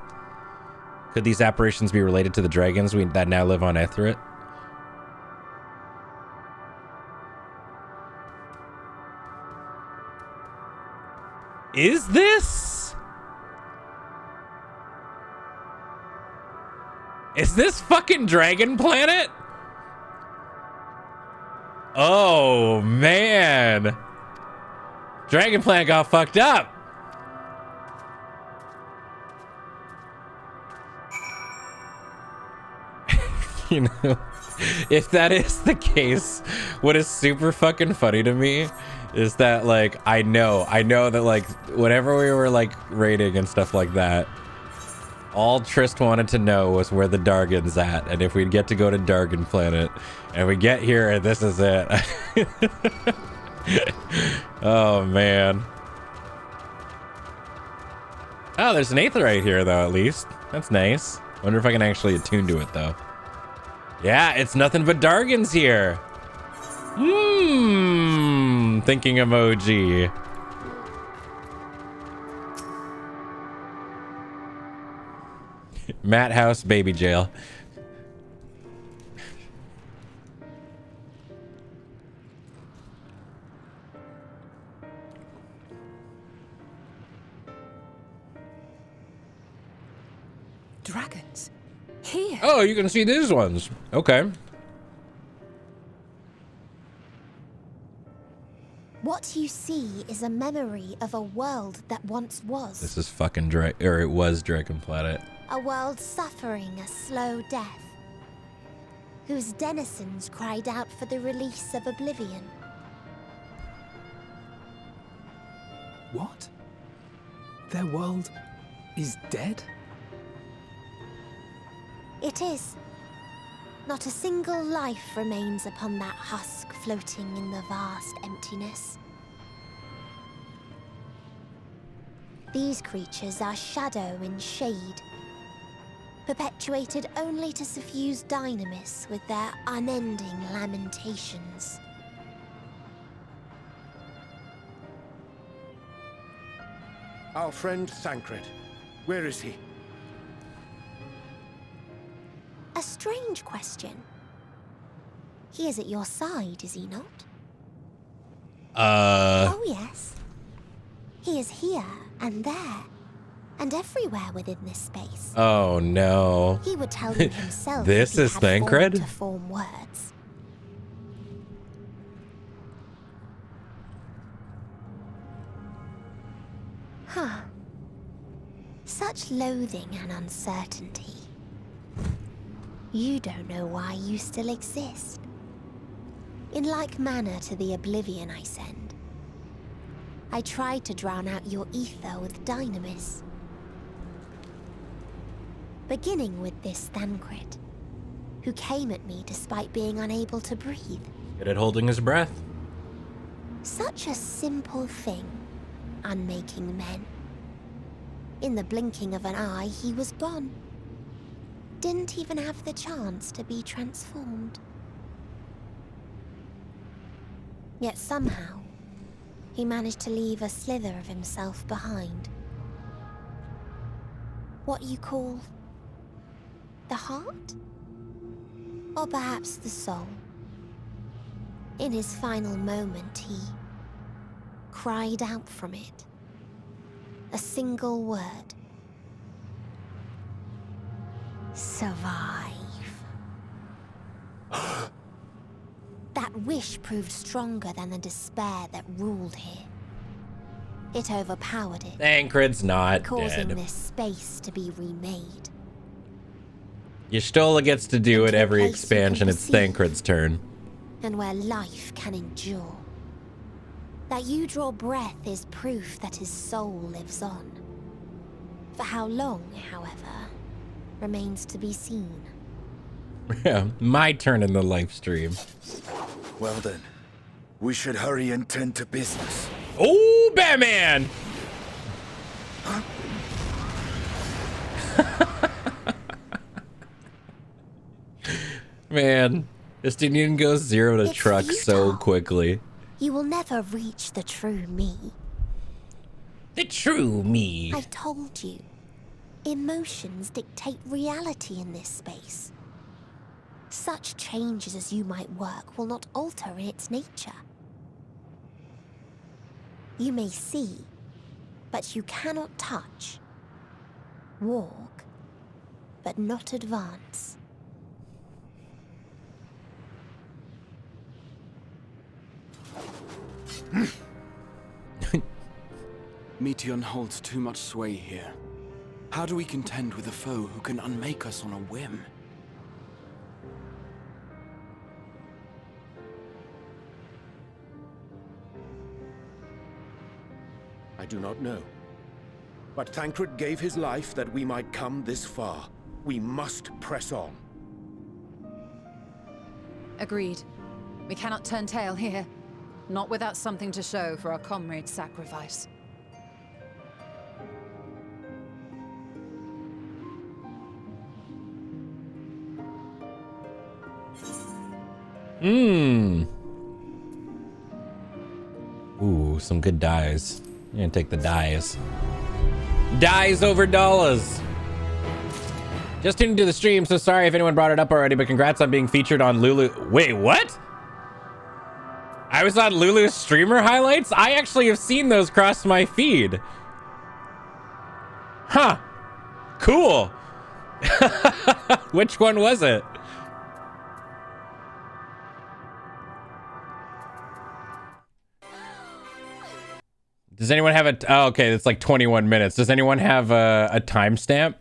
Could these apparitions be related to the dragons that now live on Etheret? Is this? Is this fucking Dragon Planet? Oh, man. Dragon Planet got fucked up. You know, if that is the case, what is super fucking funny to me is that, like, I know that, like, whenever we were, like, raiding and stuff like that, all Trist wanted to know was where the Dargan's at, and if we'd get to go to Dargan Planet, and we get here and this is it. Oh, man. Oh, there's an aetheryte here, though, at least. That's nice. Wonder if I can actually attune to it, though. Yeah, it's nothing but Dargans here. Thinking emoji. Matt House baby jail. Dragons. Here. Oh, you can see these ones. Okay. What you see is a memory of a world that once was. This is fucking it was Dragon Planet. A world suffering a slow death, whose denizens cried out for the release of oblivion. What? Their world is dead? It is. Not a single life remains upon that husk floating in the vast emptiness. These creatures are shadow and shade, perpetuated only to suffuse dynamis with their unending lamentations. Our friend Thancred, where is he? A strange question. He is at your side, is he not? Oh yes. He is here and there, and everywhere within this space. Oh no. He would tell you himself. This is Thancred? To form words. Huh. Such loathing and uncertainty. You don't know why you still exist. In like manner to the oblivion I send, I tried to drown out your ether with dynamis. Beginning with this Thancred, who came at me despite being unable to breathe. Good at holding his breath. Such a simple thing, unmaking men. In the blinking of an eye, he was gone. Didn't even have the chance to be transformed. Yet somehow, he managed to leave a slither of himself behind. What you call the heart? Or perhaps the soul. In his final moment, he cried out from it. A single word. Survive. That wish proved stronger than the despair that ruled here. It overpowered it. Thancred's not causing dead. this space to be remade. Y'shtola gets to do it every expansion. It's Thancred's turn. And where life can endure. That you draw breath is proof that his soul lives on. For how long, however, remains to be seen. Yeah, my turn in the live stream. Well then, we should hurry and tend to business. Oh, Batman! Huh? Man, Justinian goes 0 to truck so quickly. You will never reach the true me. The true me. I told you. Emotions dictate reality in this space. Such changes as you might work will not alter in its nature. You may see, but you cannot touch. Walk, but not advance. Meteion holds too much sway here. How do we contend with a foe who can unmake us on a whim? I do not know. But Thancred gave his life that we might come this far. We must press on. Agreed. We cannot turn tail here. Not without something to show for our comrade's sacrifice. Mmm. Ooh, some good dyes. I'm gonna take the dyes. Dyes over dollars. Just tuned into the stream, so sorry if anyone brought it up already, but congrats on being featured on Lulu. Wait, what? I was on Lulu's streamer highlights? I actually have seen those cross my feed. Huh. Cool. Which one was it? Does anyone have a... Oh, okay, it's like 21 minutes. Does anyone have a timestamp?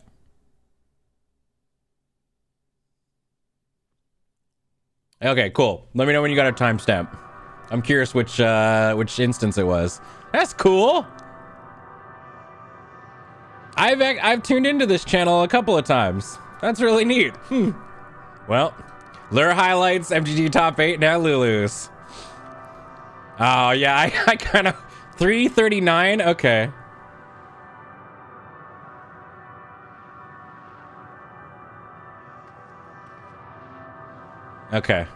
Okay, cool. Let me know when you got a timestamp. I'm curious which instance it was. That's cool. I've tuned into this channel a couple of times. That's really neat. Well, Lure highlights, MGG top 8, now Lulu's. Oh yeah, I kind of 339. Okay. Okay.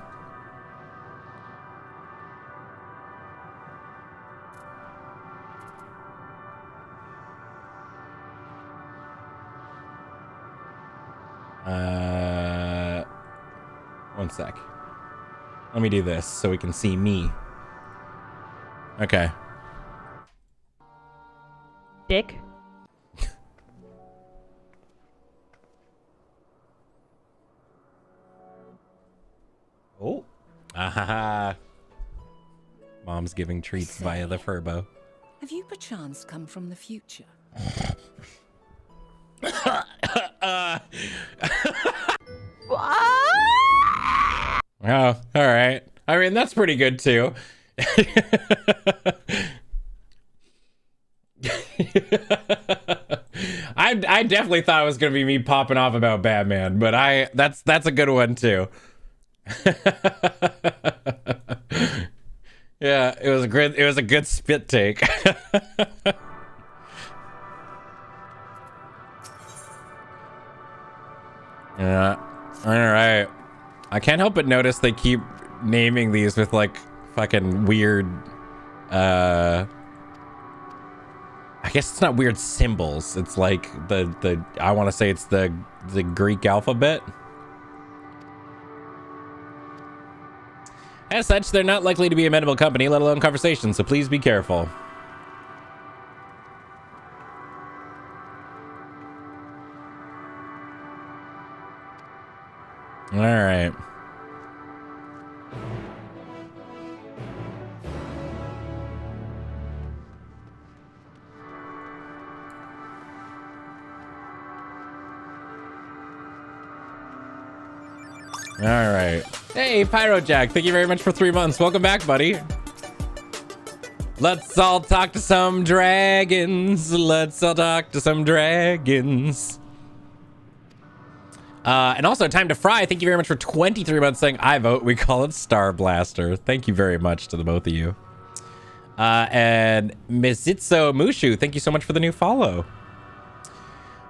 One sec. Let me do this so we can see me. Okay. Dick. Oh. Ah. Mom's giving treats via the Furbo. Have you perchance come from the future? Oh, all right. I mean, that's pretty good too. I definitely thought it was gonna be me popping off about Batman, but that's a good one too. Yeah, it was a good spit take. Yeah. All right. I can't help but notice they keep naming these with like fucking weird I guess it's not weird symbols. It's like the I want to say it's the Greek alphabet. As such, they're not likely to be a amenable company, let alone conversation, so please be careful. All right. All right. Hey, Pyrojack, thank you very much for 3 months. Welcome back, buddy. Let's all talk to some dragons. Let's all talk to some dragons. And also, Time to Fry, thank you very much for 23 months saying, I vote. We call it Star Blaster. Thank you very much to the both of you. And Mizitso Mushu, thank you so much for the new follow.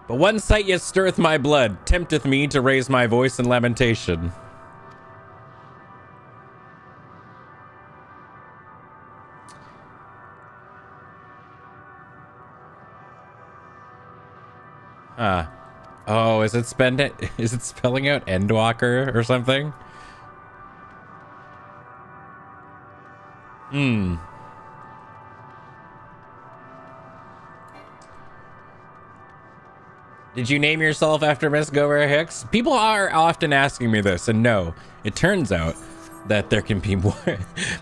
But one sight yet stirreth my blood, tempteth me to raise my voice in lamentation. Oh, is it spelling out Endwalker or something? Did you name yourself after Miss Gover Hicks? People are often asking me this, and no, it turns out that there can be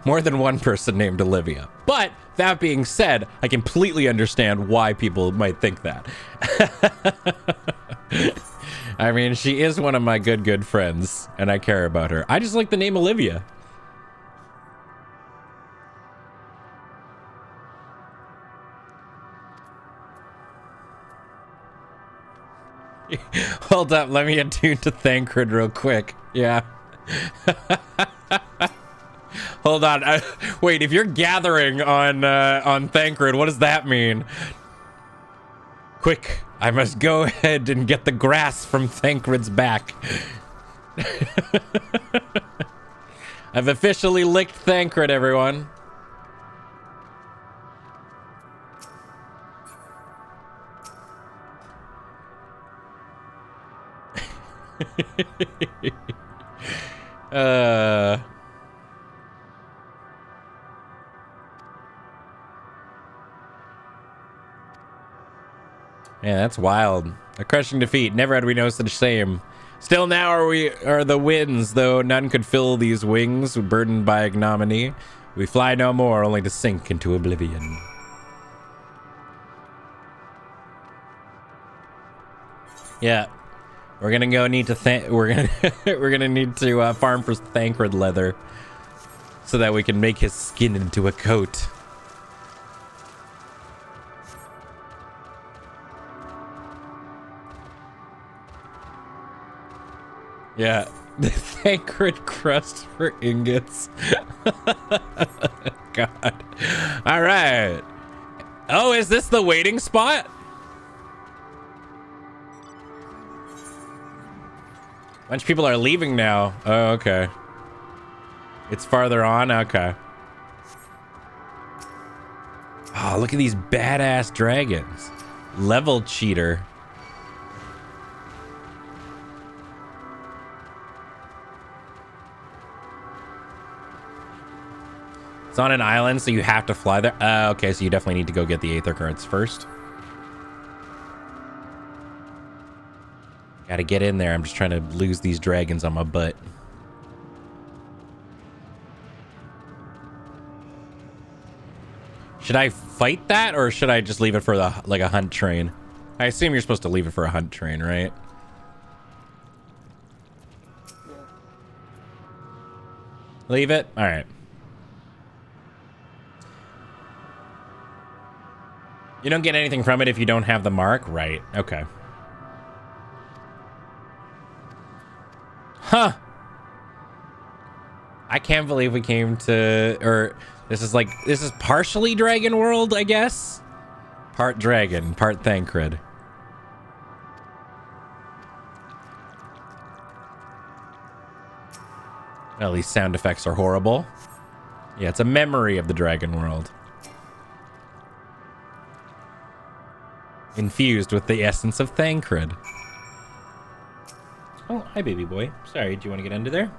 more than one person named Olivia. But that being said, I completely understand why people might think that. I mean, she is one of my good friends, and I care about her. I just like the name Olivia. Hold up, let me attune to Thancred real quick. Yeah. Hold on. Wait, if you're gathering on Thancred, what does that mean? Quick, I must go ahead and get the grass from Thancred's back. I've officially licked Thancred, everyone. Yeah, that's wild. A crushing defeat. Never had we known such shame. Still now are the winds, though none could fill these wings, burdened by ignominy. We fly no more, only to sink into oblivion. Yeah, we're gonna go need to we're gonna need to farm for Thancred leather, so that we can make his skin into a coat. Yeah, the Thancred crust for ingots. God. All right. Oh, is this the waiting spot? A bunch of people are leaving now. Oh, okay. It's farther on? Okay. Oh, look at these badass dragons. Level cheater. It's on an island, so you have to fly there. Okay, so you definitely need to go get the Aether Currents first. Gotta get in there. I'm just trying to lose these dragons on my butt. Should I fight that, or should I just leave it for the like a hunt train? I assume you're supposed to leave it for a hunt train, right? Leave it? All right. You don't get anything from it if you don't have the mark? Right. Okay. Huh. I can't believe we came to... Or this is partially Dragon World, I guess? Part dragon, part Thancred. Well, these sound effects are horrible. Yeah, it's a memory of the Dragon World. Infused with the essence of Thancred. Oh, hi, baby boy. Sorry, do you want to get under there?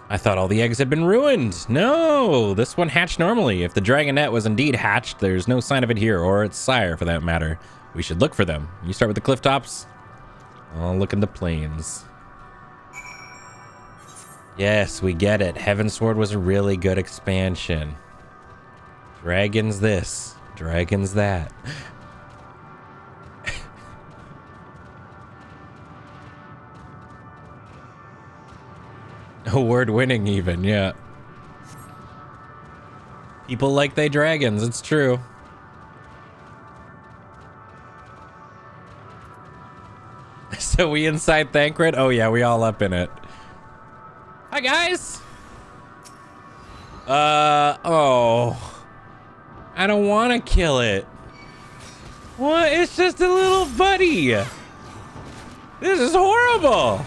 I thought all the eggs had been ruined. No, this one hatched normally. If the dragonette was indeed hatched, there's no sign of it here, or its sire for that matter. We should look for them. You start with the cliff tops. I'll look in the plains. Yes, we get it. Heavensward was a really good expansion. Dragons this, dragons that. Award winning even, yeah. People like they dragons, it's true. So we inside Thancred? Oh yeah, we all up in it. Hi guys. Oh. I don't want to kill it. What? It's just a little buddy. This is horrible.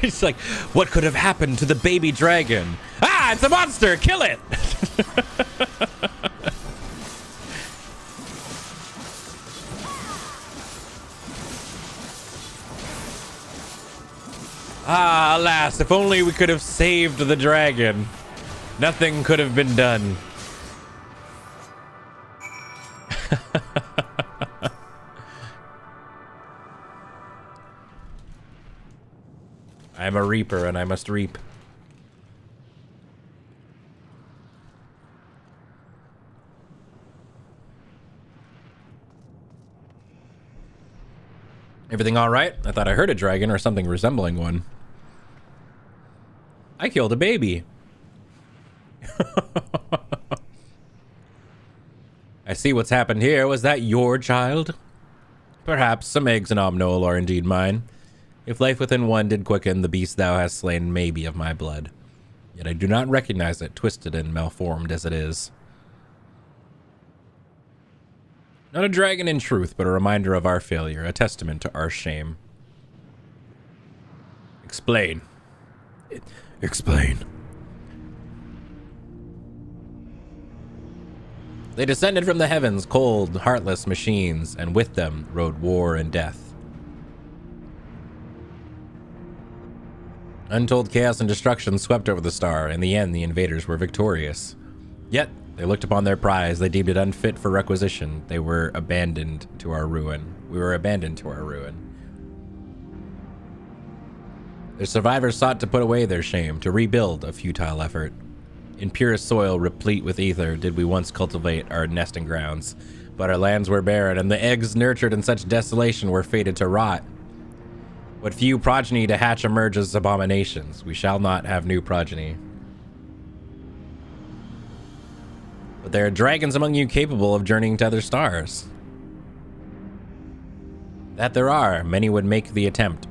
It's like, what could have happened to the baby dragon? Ah, it's a monster. Kill it. Ah, alas, if only we could have saved the dragon. Nothing could have been done. I am a reaper and I must reap. Everything all right? I thought I heard a dragon or something resembling one. I killed a baby. I see what's happened here. Was that your child? Perhaps some eggs in Omnol are indeed mine. If life within one did quicken, the beast thou hast slain may be of my blood. Yet I do not recognize it, twisted and malformed as it is. Not a dragon in truth, but a reminder of our failure, a testament to our shame. Explain. Explain. They descended from the heavens, cold, heartless machines, and with them rode war and death. Untold chaos and destruction swept over the star. In the end, the invaders were victorious. Yet, they looked upon their prize. They deemed it unfit for requisition. They were abandoned to our ruin. We were abandoned to our ruin. Their survivors sought to put away their shame, to rebuild, a futile effort. In purest soil, replete with ether, did we once cultivate our nesting grounds. But our lands were barren, and the eggs nurtured in such desolation were fated to rot. What few progeny to hatch emerge as abominations. We shall not have new progeny. But there are dragons among you capable of journeying to other stars. That there are. Many would make the attempt,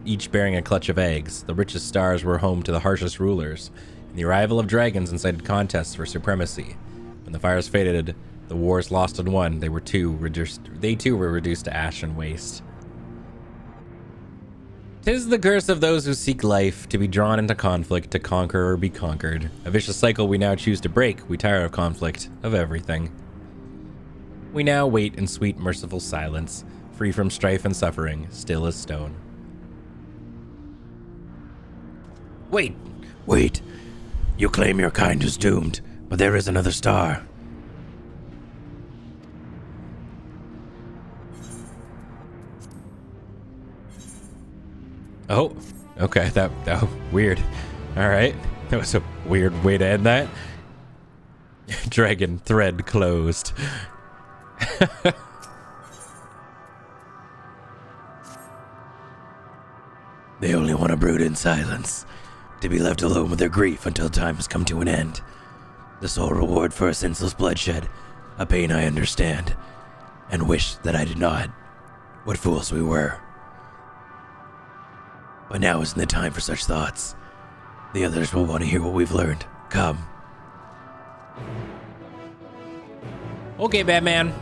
each bearing a clutch of eggs. The richest stars were home to the harshest rulers. And the arrival of dragons incited contests for supremacy. When the fires faded, the wars lost and won, they too were reduced to ash and waste. 'Tis the curse of those who seek life, to be drawn into conflict, to conquer or be conquered. A vicious cycle we now choose to break. We tire of conflict, of everything. We now wait in sweet, merciful silence, free from strife and suffering, still as stone. Wait. You claim your kind is doomed, but there is another star. Oh, okay, that weird. All right, that was a weird way to end that. Dragon thread closed. They only want to brood in silence, to be left alone with their grief until time has come to an end. The sole reward for a senseless bloodshed, a pain I understand, and wish that I did not. What fools we were. But now isn't the time for such thoughts. The others will want to hear what we've learned. Come. Okay, Batman.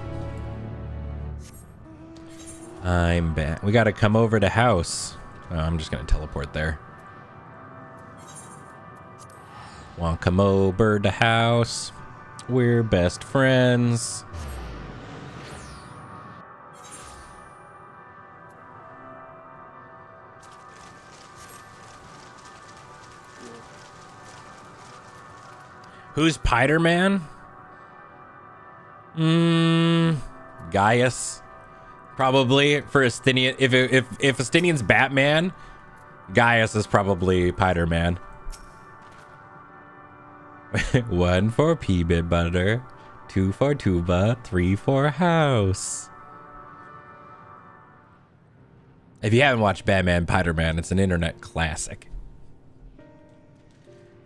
I'm back. We gotta come over to house. Oh, I'm just gonna teleport there. Want to come over to house? We're best friends. Who's Spider-Man? Gaius. Probably for Estinian. If Estinian's Batman, Gaius is probably Spider-Man. 1 for peanut butter, 2 for tuba, 3 for house. If you haven't watched Batman Spider-Man, it's an internet classic.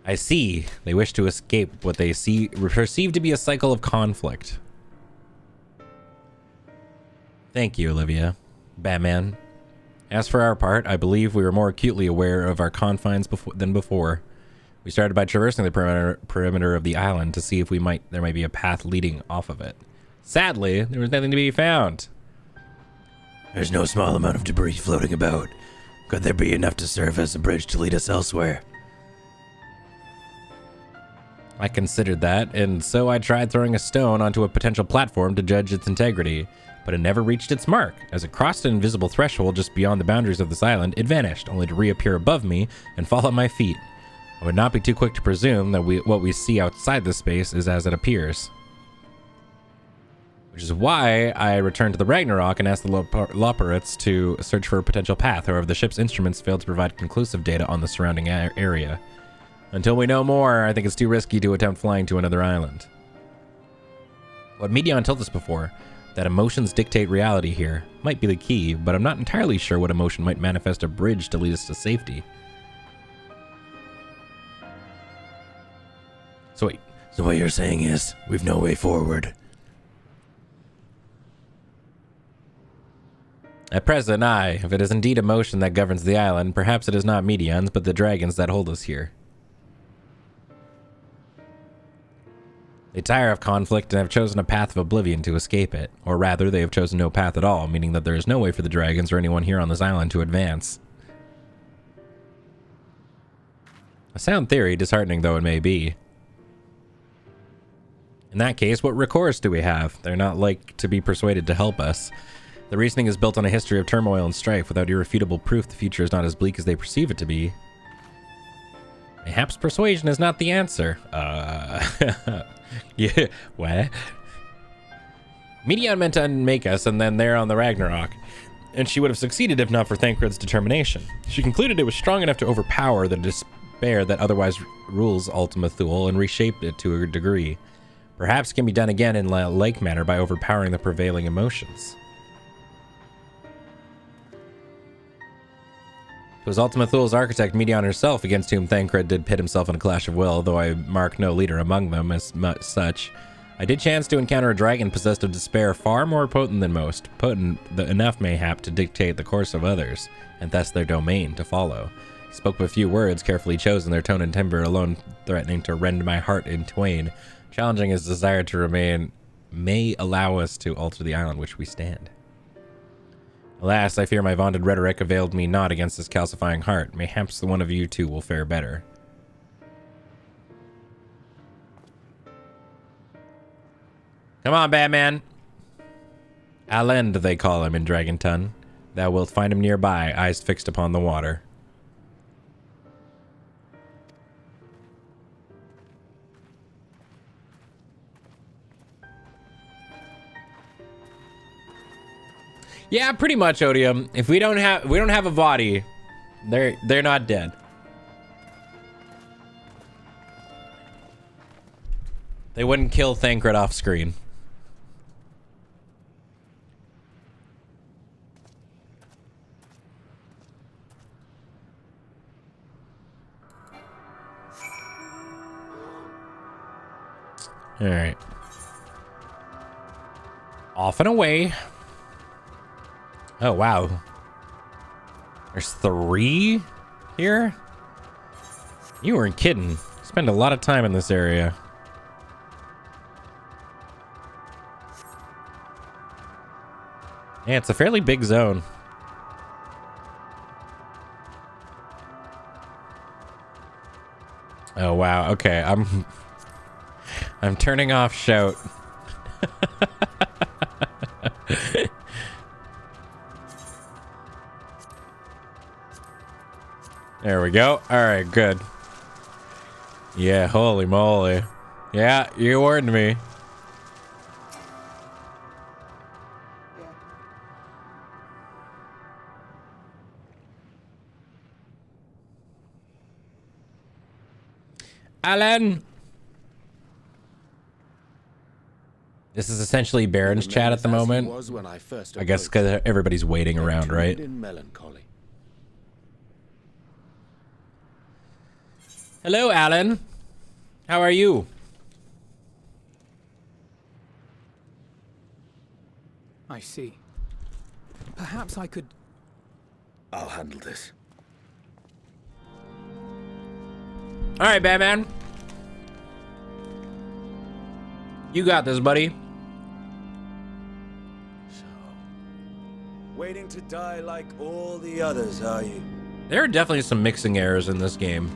I see. They wish to escape what they perceive to be a cycle of conflict. Thank you, Olivia. Batman. As for our part, I believe we were more acutely aware of our confines than before. We started by traversing the perimeter of the island to see if there might be a path leading off of it. Sadly, there was nothing to be found. There's no small amount of debris floating about. Could there be enough to serve as a bridge to lead us elsewhere? I considered that, and so I tried throwing a stone onto a potential platform to judge its integrity, but it never reached its mark. As it crossed an invisible threshold just beyond the boundaries of this island, it vanished, only to reappear above me and fall at my feet. I would not be too quick to presume that what we see outside this space is as it appears. Which is why I returned to the Ragnarok and asked the Loporrits to search for a potential path. However, the ship's instruments failed to provide conclusive data on the surrounding area. Until we know more, I think it's too risky to attempt flying to another island. What Medion told us before, that emotions dictate reality here, might be the key, but I'm not entirely sure what emotion might manifest a bridge to lead us to safety. So what you're saying is, we've no way forward. At present, aye. If it is indeed emotion that governs the island, perhaps it is not Medions, but the dragons that hold us here. They tire of conflict and have chosen a path of oblivion to escape it. Or rather, they have chosen no path at all, meaning that there is no way for the dragons or anyone here on this island to advance. A sound theory, disheartening though it may be. In that case, what recourse do we have? They're not like to be persuaded to help us. The reasoning is built on a history of turmoil and strife. Without irrefutable proof, the future is not as bleak as they perceive it to be. Perhaps persuasion is not the answer. Yeah, what? Medion meant to unmake us, and then there on the Ragnarok. And she would have succeeded if not for Thancred's determination. She concluded it was strong enough to overpower the despair that otherwise rules Ultima Thule and reshaped it to a degree. Perhaps it can be done again in like manner by overpowering the prevailing emotions. It was Ultima Thule's architect, Medion herself, against whom Thancred did pit himself in a clash of will, though I mark no leader among them as such. I did chance to encounter a dragon possessed of despair far more potent than most, potent enough mayhap to dictate the course of others, and thus their domain to follow. He spoke with few words, carefully chosen, their tone and timbre alone threatening to rend my heart in twain, challenging his desire to remain may allow us to alter the island which we stand. Alas, I fear my vaunted rhetoric availed me not against this calcifying heart. Mayhaps the one of you two will fare better. Come on, Batman. Alend, they call him in Dragon Tongue. Thou wilt find him nearby, eyes fixed upon the water. Yeah, pretty much, Odium. If we don't have a body, they're not dead. They wouldn't kill Thancred off screen. All right. Off and away. Oh, wow. There's 3 here? You weren't kidding. Spend a lot of time in this area. Yeah, it's a fairly big zone. Oh, wow. Okay, I'm turning off shout. There we go. All right, good. Yeah, holy moly. Yeah, you warned me. Alan! This is essentially Baron's chat at the moment. I guess because everybody's waiting around, right? Hello, Alan. How are you? I see. Perhaps I could... I'll handle this. All right, Batman. You got this, buddy. Waiting to die like all the others, are you? There are definitely some mixing errors in this game.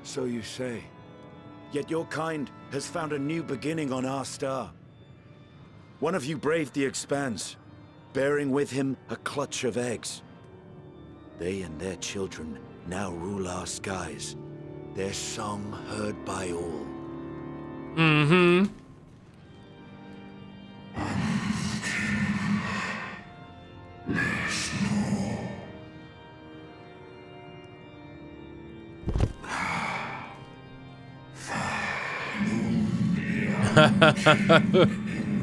So you say. Yet your kind has found a new beginning on our star. One of you braved the Expanse, bearing with him a clutch of eggs. They and their children now rule our skies, their song heard by all. Mm-hmm.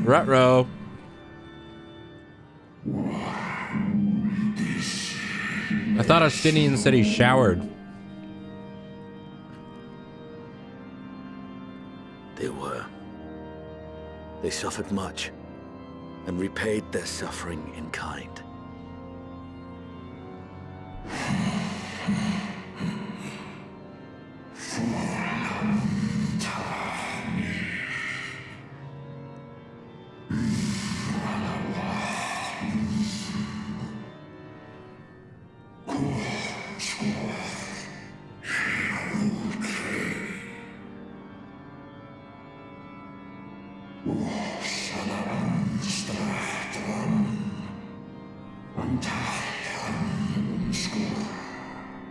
Ruh-roh. I thought Austinian said he showered. They were. They suffered much, and repaid their suffering in kind.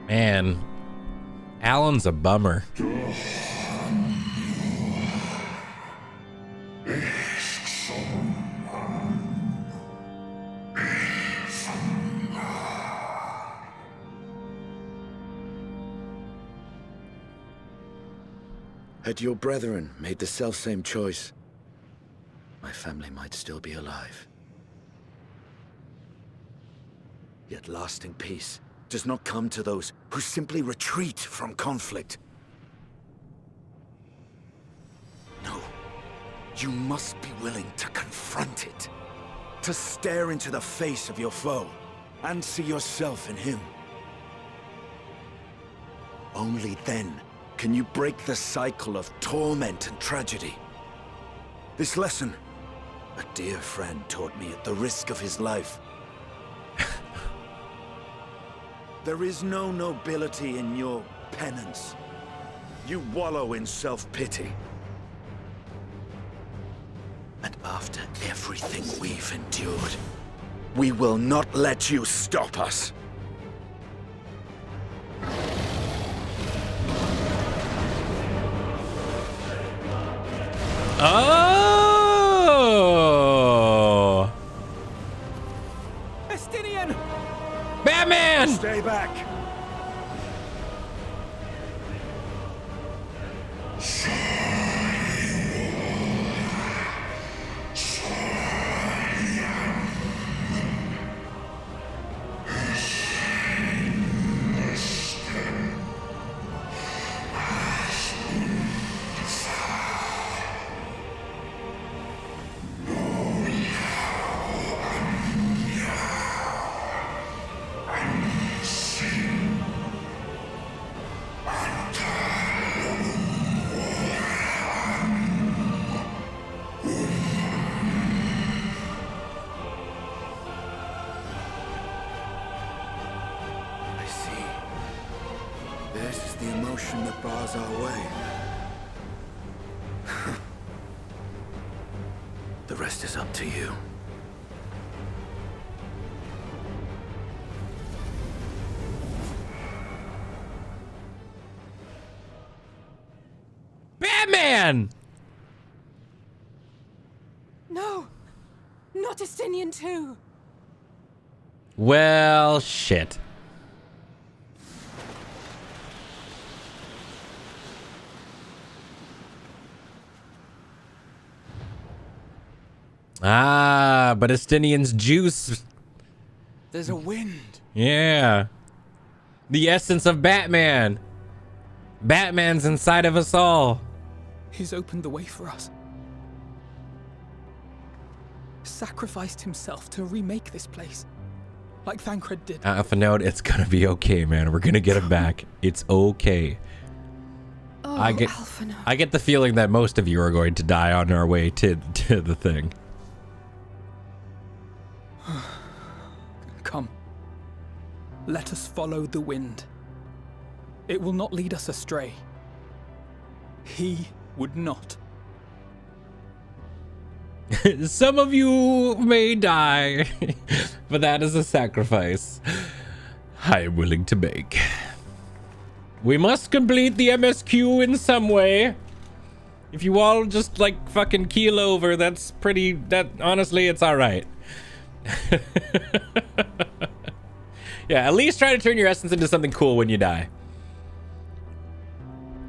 Man, Alan's a bummer. Had your brethren made the selfsame choice, my family might still be alive. Yet lasting peace does not come to those who simply retreat from conflict. No, you must be willing to confront it, to stare into the face of your foe, and see yourself in him. Only then can you break the cycle of torment and tragedy. This lesson, a dear friend taught me at the risk of his life. There is no nobility in your penance. You wallow in self-pity. And after everything we've endured, we will not let you stop us. Oh! Estinian! Batman! Stay back! That bars our way. The rest is up to you. Batman! No! Not Estinian too! Well, shit. Ah, but Estinian's juice. There's a wind. Yeah. The essence of Batman. Batman's inside of us all. He's opened the way for us. Sacrificed himself to remake this place. Like Thancred did. Alpha Note, it's gonna be okay, man. We're gonna get him back. It's okay. Oh, I get the feeling that most of you are going to die on our way to the thing. Come. Let us follow the wind. It will not lead us astray. He would not. Some of you may die, but that is a sacrifice I am willing to make. We must complete the MSQ in some way. If you all just like fucking keel over, that's pretty, that honestly, it's all right. Yeah, at least try to turn your essence into something cool when you die.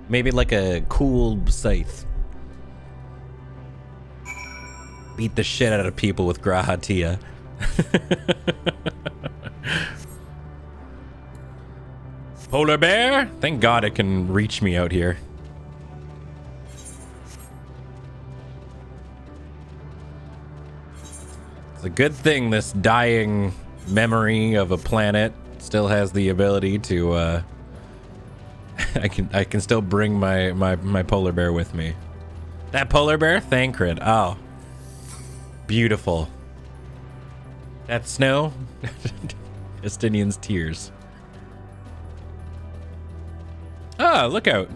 Maybe like a cool scythe. beat the shit out of people with Grahatia. Polar bear? Thank God it can reach me out here. It's a good thing this dying memory of a planet still has the ability to I can still bring my polar bear with me. That polar bear? Thancred. Oh. Beautiful. That snow? Estinian's tears. Ah, look out.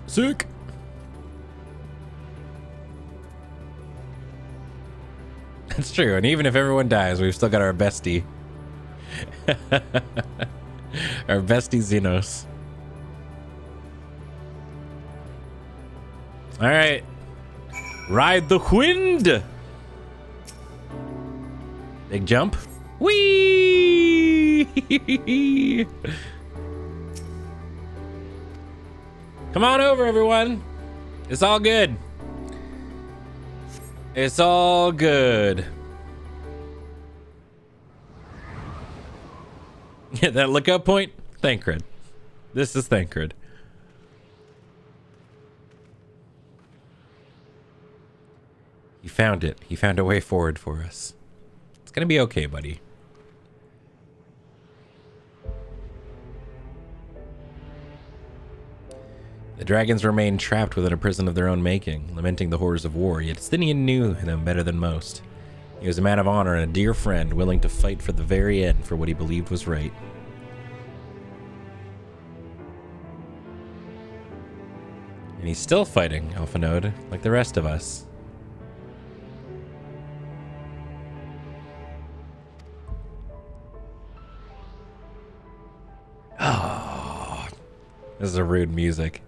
Sick. That's true, and even if everyone dies, we've still got our bestie. Our bestie Xenos. Alright. Ride the wind! Big jump. Whee! Come on over, everyone. It's all good. It's all good. Yeah, that lookout point? Thancred. This is Thancred. He found it. He found a way forward for us. It's gonna be okay, buddy. The dragons remained trapped within a prison of their own making, lamenting the horrors of war, yet Stinian knew them better than most. He was a man of honor and a dear friend, willing to fight for the very end for what he believed was right. And he's still fighting, Alphanode, like the rest of us. Oh, this is a rude music.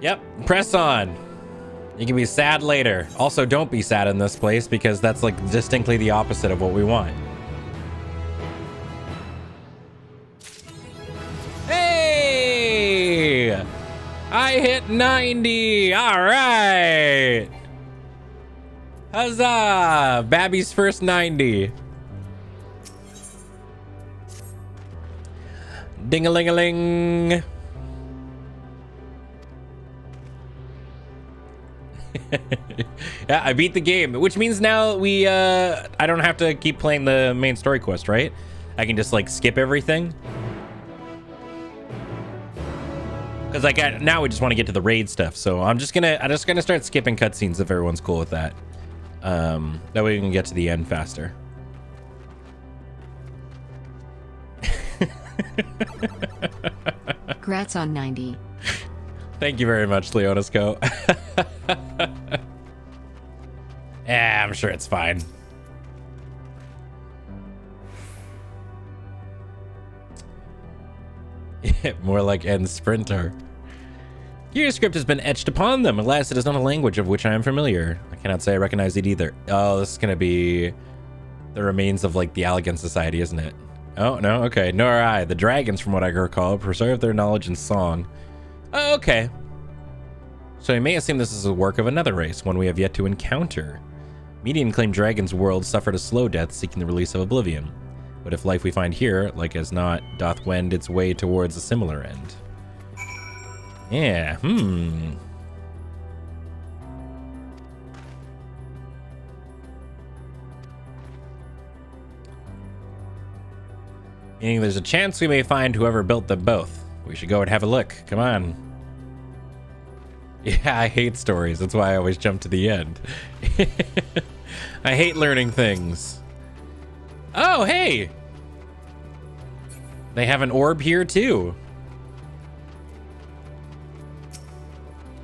Yep, press on. You can be sad later. Also, don't be sad in this place because that's like distinctly the opposite of what we want. Hey! I hit 90. All right. Huzzah! Babby's first 90. Ding-a-ling-a-ling. Yeah, I beat the game, which means now we I don't have to keep playing the main story quest, right? I can just like skip everything. Cause like now we just want to get to the raid stuff, so I'm just gonna start skipping cutscenes if everyone's cool with that. That way we can get to the end faster. Congrats on 90. Thank you very much, Leonisco. Yeah, I'm sure it's fine. More like end sprinter. Your script has been etched upon them. Alas, it is not a language of which I am familiar. I cannot say I recognize it either. Oh, this is gonna be the remains of like the Allegan Society, isn't it? Oh, no, okay. Nor I. The dragons, from what I recall, preserve their knowledge in song. Oh, okay. So you may assume this is the work of another race, one we have yet to encounter. Median claimed Dragon's world suffered a slow death seeking the release of oblivion. But if life we find here, like as not, doth wend its way towards a similar end. Yeah, Meaning there's a chance we may find whoever built them both. We should go and have a look. Come on. Yeah, I hate stories. That's why I always jump to the end. I hate learning things. Oh, hey! They have an orb here, too.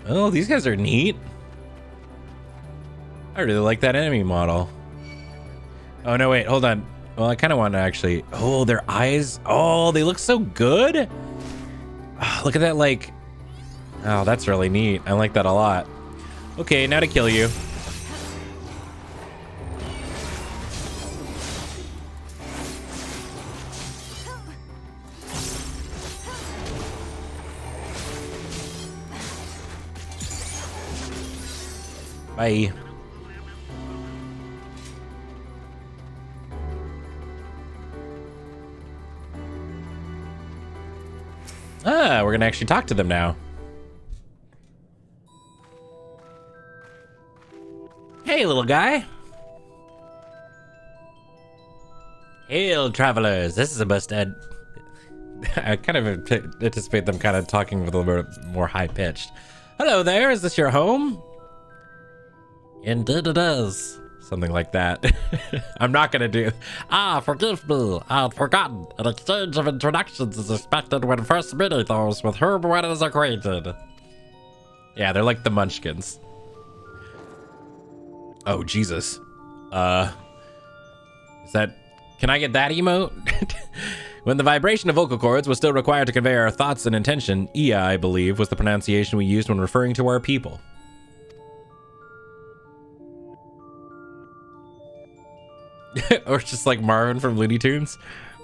Oh, these guys are neat. I really like that enemy model. Oh, no, wait. Hold on. Well, I kind of want to actually... Oh, their eyes. Oh, they look so good. Oh, look at that, like... Oh, that's really neat. I like that a lot. Okay, now to kill you. Bye. Ah, we're gonna actually talk to them now. Hey, little guy. Hail, travelers. This is a bust. I kind of anticipate them kind of talking with a little bit more high-pitched. Hello there. Is this your home? Indeed it is. Something like that. I'm not gonna do. Forgive me. I'd forgotten. An exchange of introductions is expected when first meeting those with whom one is acquainted. Yeah, they're like the Munchkins. Oh, Jesus. Is that... Can I get that emote? When the vibration of vocal cords was still required to convey our thoughts and intention, Ia, I believe, was the pronunciation we used when referring to our people. Or just like Marvin from Looney Tunes.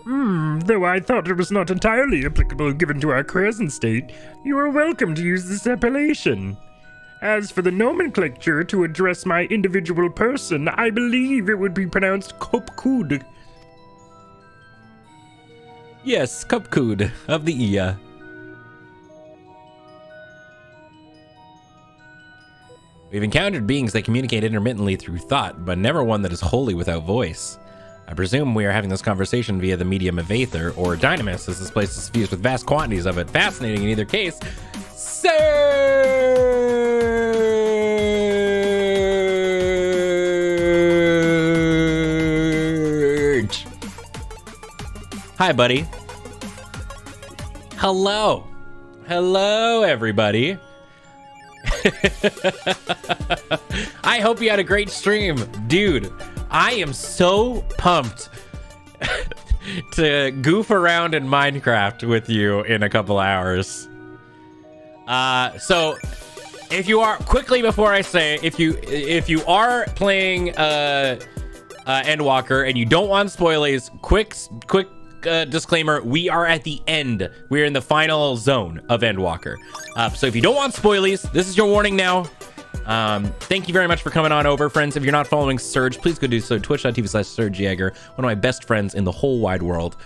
Though I thought it was not entirely applicable given to our present state, you are welcome to use this appellation. As for the nomenclature to address my individual person, I believe it would be pronounced Kopkud. Yes, Kopkud of the Ia. We've encountered beings that communicate intermittently through thought, but never one that is wholly without voice. I presume we are having this conversation via the medium of Aether, or Dynamis, as this place is fused with vast quantities of it. Fascinating in either case. Surge! Hi, buddy. Hello. Hello, everybody. I hope you had a great stream. Dude, I am so pumped to goof around in Minecraft with you in a couple hours. So if you are, quickly before I say, if you are playing Endwalker and you don't want spoilies, quick disclaimer, we are at the end. We're in the final zone of Endwalker. So if you don't want spoilies, this is your warning now. Thank you very much for coming on over, friends. If you're not following Surge, please go do so. Twitch.tv/SurgeJaeger, one of my best friends in the whole wide world.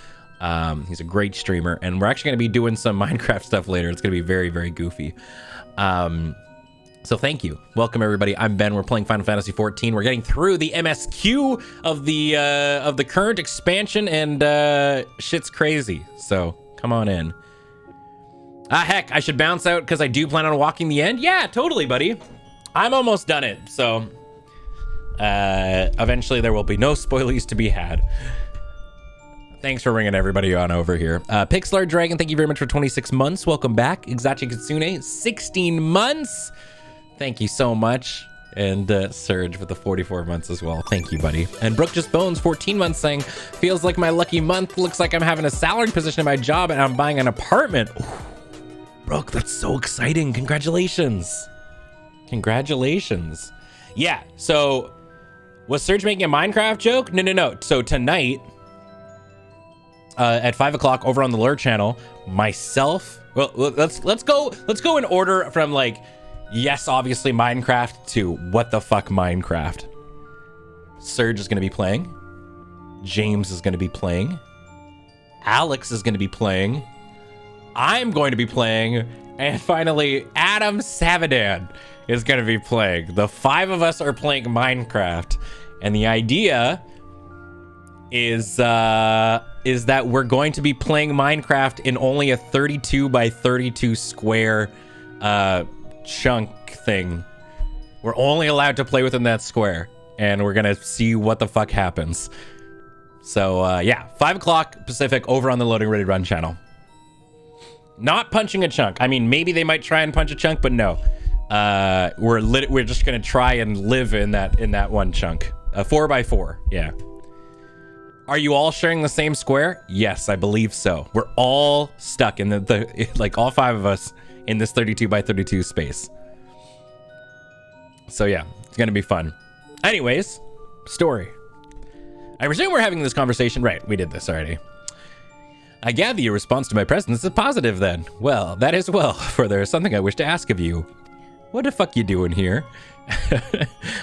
He's a great streamer, and we're actually going to be doing some Minecraft stuff later. It's going to be very, very goofy. So thank you. Welcome, everybody. I'm Ben. We're playing Final Fantasy XIV. We're getting through the MSQ of the current expansion, and shit's crazy. So come on in. Heck, I should bounce out because I do plan on walking the end. Yeah, totally, buddy. I'm almost done it. So eventually there will be no spoilies to be had. Thanks for bringing everybody on over here. Pixlar Dragon, thank you very much for 26 months. Welcome back. Exachi Kitsune, 16 months. Thank you so much. And Surge with the 44 months as well. Thank you, buddy. And Brooke Just Bones, 14 months, saying, feels like my lucky month. Looks like I'm having a salaried position in my job and I'm buying an apartment. Ooh, Brooke, that's so exciting. Congratulations. Congratulations. Yeah, so was Surge making a Minecraft joke? No. So tonight, at 5 o'clock over on the Lure channel, myself, well, let's go in order from like, yes, obviously Minecraft to what the fuck Minecraft. Surge is going to be playing. James is going to be playing. Alex is going to be playing. I'm going to be playing. And finally, Adam Savadan is going to be playing. The 5 of us are playing Minecraft. And the idea is that we're going to be playing Minecraft in only a 32 by 32 square chunk thing. We're only allowed to play within that square, and we're gonna see what the fuck happens. So yeah, 5 o'clock Pacific over on the Loading Ready Run channel. Not punching a chunk. I mean, maybe they might try and punch a chunk, but no. We're just gonna try and live in that one chunk. 4x4, yeah. Are you all sharing the same square? Yes, I believe so. We're all stuck in the like all 5 of us in this 32 by 32 space. So yeah, it's gonna be fun. Anyways, story. I presume we're having this conversation. Right, we did this already. I gather your response to my presence is positive then. Well, that is well, for there is something I wish to ask of you. What the fuck you doing here?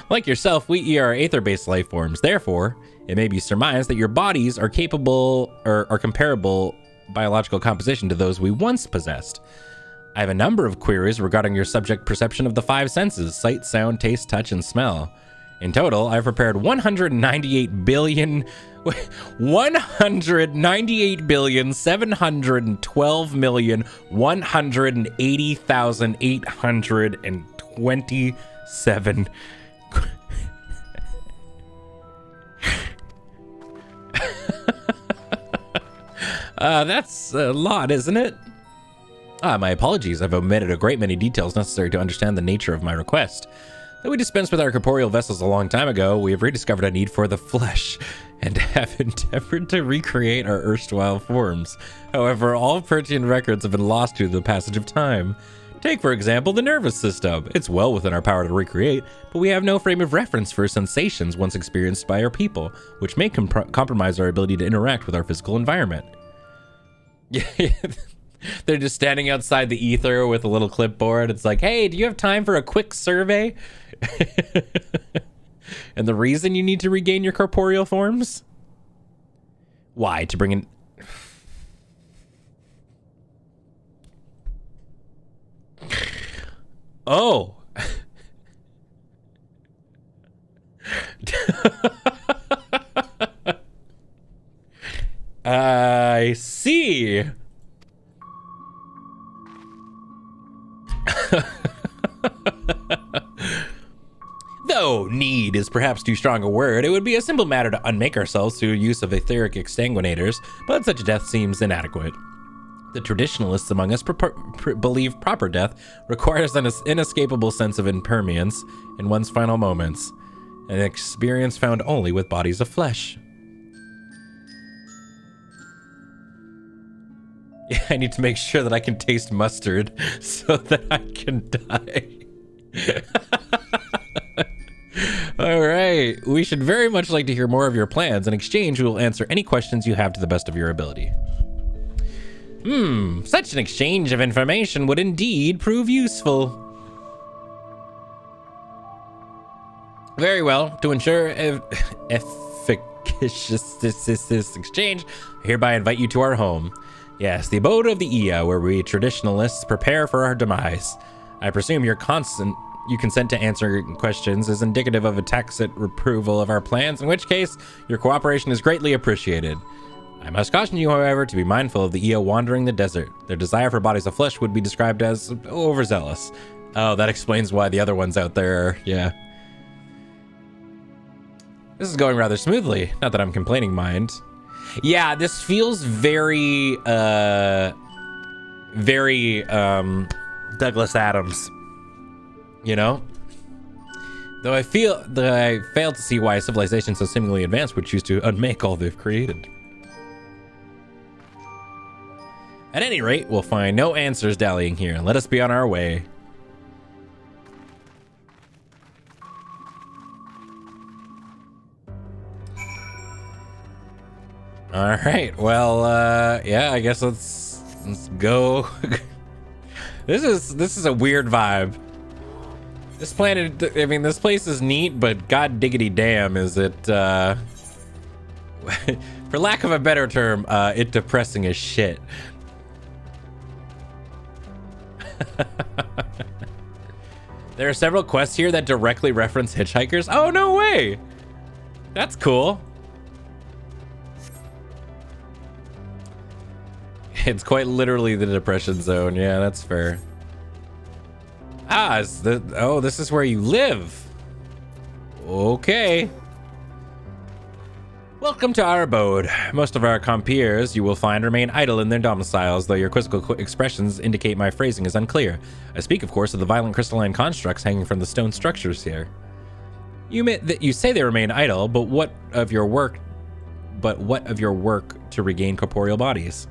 Like yourself, we are aether-based life forms. Therefore, it may be surmised that your bodies are capable or are comparable biological composition to those we once possessed. I have a number of queries regarding your subject perception of the 5 senses: sight, sound, taste, touch, and smell. In total, I've prepared 198,712,180,827 that's a lot, isn't it? My apologies. I've omitted a great many details necessary to understand the nature of my request. Though we dispensed with our corporeal vessels a long time ago, we have rediscovered a need for the flesh and have endeavored to recreate our erstwhile forms. However, all pertinent records have been lost due to the passage of time. Take, for example, the nervous system. It's well within our power to recreate, but we have no frame of reference for sensations once experienced by our people, which may compromise our ability to interact with our physical environment. Yeah, they're just standing outside the ether with a little clipboard. It's like, hey, do you have time for a quick survey? And the reason you need to regain your corporeal forms? Why? To bring in... Oh. I see. Though need is perhaps too strong a word, it would be a simple matter to unmake ourselves through use of etheric exsanguinators, but such death seems inadequate. The traditionalists among us believe proper death requires an inescapable sense of impermanence in one's final moments, an experience found only with bodies of flesh. Yeah, I need to make sure that I can taste mustard so that I can die. All right, we should very much like to hear more of your plans. In exchange, we will answer any questions you have to the best of your ability. Such an exchange of information would indeed prove useful. Very well. To ensure efficacious this exchange, I hereby invite you to our home. Yes, the abode of the Ea, where we traditionalists prepare for our demise. I presume your consent to answer questions is indicative of a tacit approval of our plans, in which case your cooperation is greatly appreciated. I must caution you, however, to be mindful of the Ea wandering the desert. Their desire for bodies of flesh would be described as overzealous. Oh, that explains why the other ones out there, yeah. This is going rather smoothly. Not that I'm complaining, mind. Yeah, this feels very Douglas Adams, you know? Though I feel that I fail to see why a civilization so seemingly advanced would choose to unmake all they've created. At any rate, we'll find no answers dallying here, and let us be on our way. All right, well, yeah, I guess let's go. This is a weird vibe. This planet, I mean, this place is neat, but god diggity damn, is it, for lack of a better term, it depressing as shit. There are several quests here that directly reference hitchhikers. Oh, no way. That's cool. It's quite literally the depression zone. Yeah, that's fair. Ah, this is where you live. Okay. Welcome to our abode. Most of our compeers you will find remain idle in their domiciles, though your quizzical expressions indicate my phrasing is unclear. I speak, of course, of the violent crystalline constructs hanging from the stone structures here. You say they remain idle, but what of your work to regain corporeal bodies?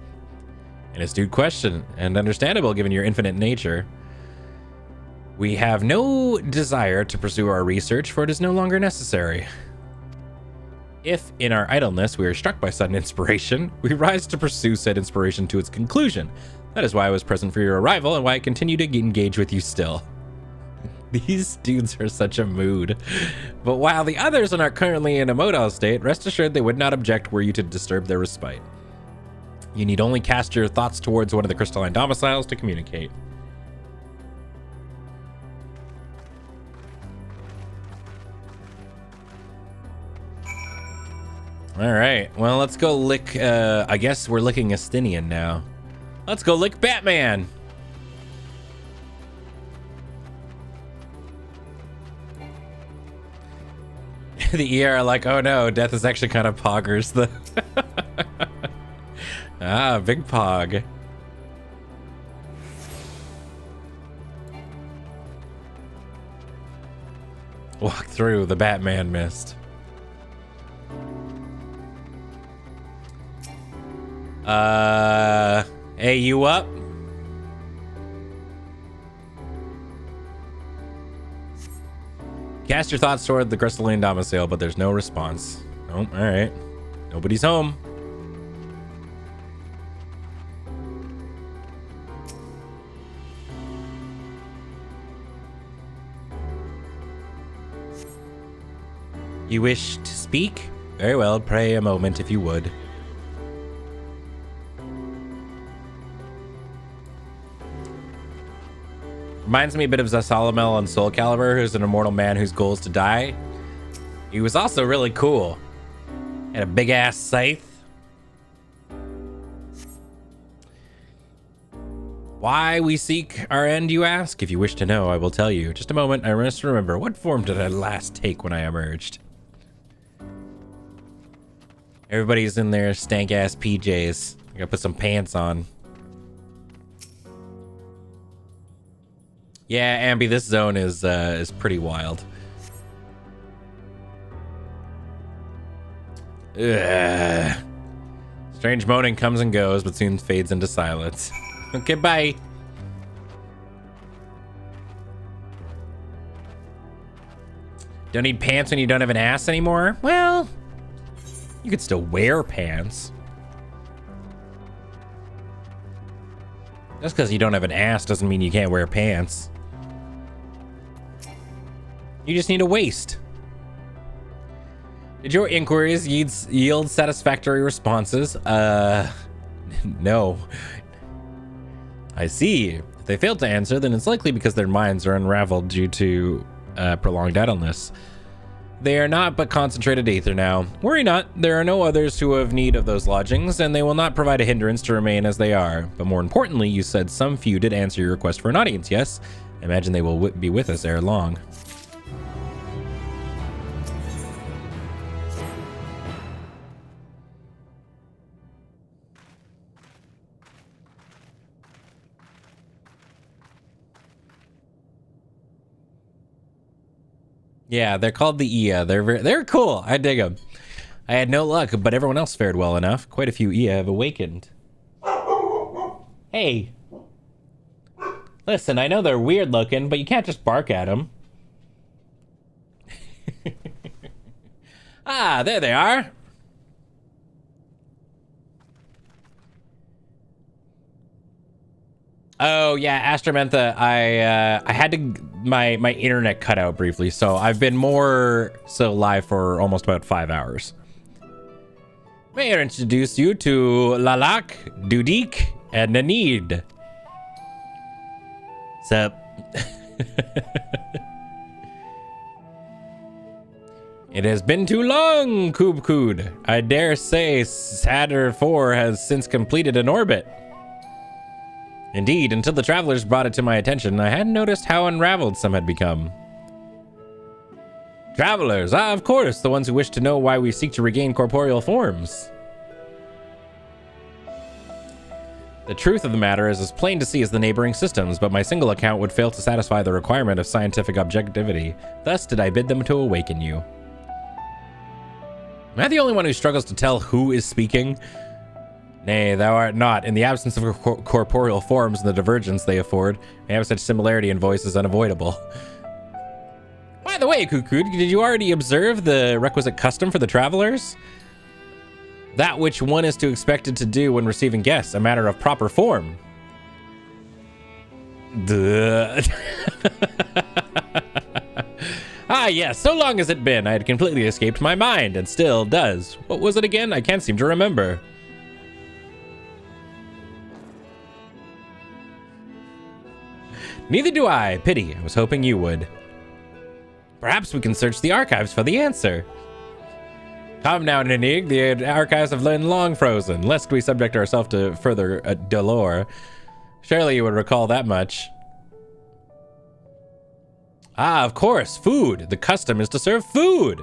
An astute question, and understandable given your infinite nature. We have no desire to pursue our research, for it is no longer necessary. If, in our idleness, we are struck by sudden inspiration, we rise to pursue said inspiration to its conclusion. That is why I was present for your arrival, and why I continue to engage with you still. These dudes are such a mood. But while the others are not currently in a motile state, rest assured they would not object were you to disturb their respite. You need only cast your thoughts towards one of the crystalline domiciles to communicate. All right, well, let's go lick, I guess we're licking Estinian now. Let's go lick Batman. The ER are like, oh no, death is actually kind of poggers. Ah, big pog. Walk through the Batman mist. Hey, you up? Cast your thoughts toward the crystalline domicile, but there's no response. Oh, all right. Nobody's home. You wish to speak? Very well, pray a moment if you would. Reminds me a bit of Zasalamel on Soul Calibur, who's an immortal man whose goal is to die. He was also really cool. Had a big ass scythe. Why we seek our end, you ask? If you wish to know, I will tell you. Just a moment, I must remember. What form did I last take when I emerged? Everybody's in their stank ass PJs. I gotta put some pants on. Yeah, Ambi, this zone is pretty wild. Ugh. Strange moaning comes and goes, but soon fades into silence. Okay, bye. Don't need pants when you don't have an ass anymore? Well, you could still wear pants. Just because you don't have an ass doesn't mean you can't wear pants. You just need a waist. Did your inquiries yield satisfactory responses? No. I see. If they failed to answer, then it's likely because their minds are unraveled due to prolonged idleness. They are not but concentrated aether now. Worry not, there are no others who have need of those lodgings, and they will not provide a hindrance to remain as they are. But more importantly, you said some few did answer your request for an audience, yes? I imagine they will be with us ere long. Yeah, they're called the Ia. They're cool. I dig them. I had no luck, but everyone else fared well enough. Quite a few Ia have awakened. Hey. Listen, I know they're weird looking, but you can't just bark at them. Ah, there they are. Oh yeah, Astromantha, I had to my internet cut out briefly, so I've been more so live for almost about 5 hours. May I introduce you to Lalak, Dudik, and Nanid. Sup? It has been too long, Kubkud. I dare say Saturn IV has since completed an orbit. Indeed, until the travelers brought it to my attention, I hadn't noticed how unraveled some had become. Travelers, of course, the ones who wish to know why we seek to regain corporeal forms. The truth of the matter is as plain to see as the neighboring systems, but my single account would fail to satisfy the requirement of scientific objectivity. Thus did I bid them to awaken you. Am I the only one who struggles to tell who is speaking? Nay, thou art not. In the absence of corporeal forms and the divergence they afford, may have such similarity in voice is unavoidable. By the way, Kukud, did you already observe the requisite custom for the travelers? That which one is to expected to do when receiving guests, a matter of proper form. Duh. yes, so long has it been. I had completely escaped my mind, and still does. What was it again? I can't seem to remember. Neither do I. Pity. I was hoping you would. Perhaps we can search the archives for the answer. Come now, Ninig. The archives have been long frozen, lest we subject ourselves to further dolor. Surely you would recall that much. Ah, of course, food. The custom is to serve food.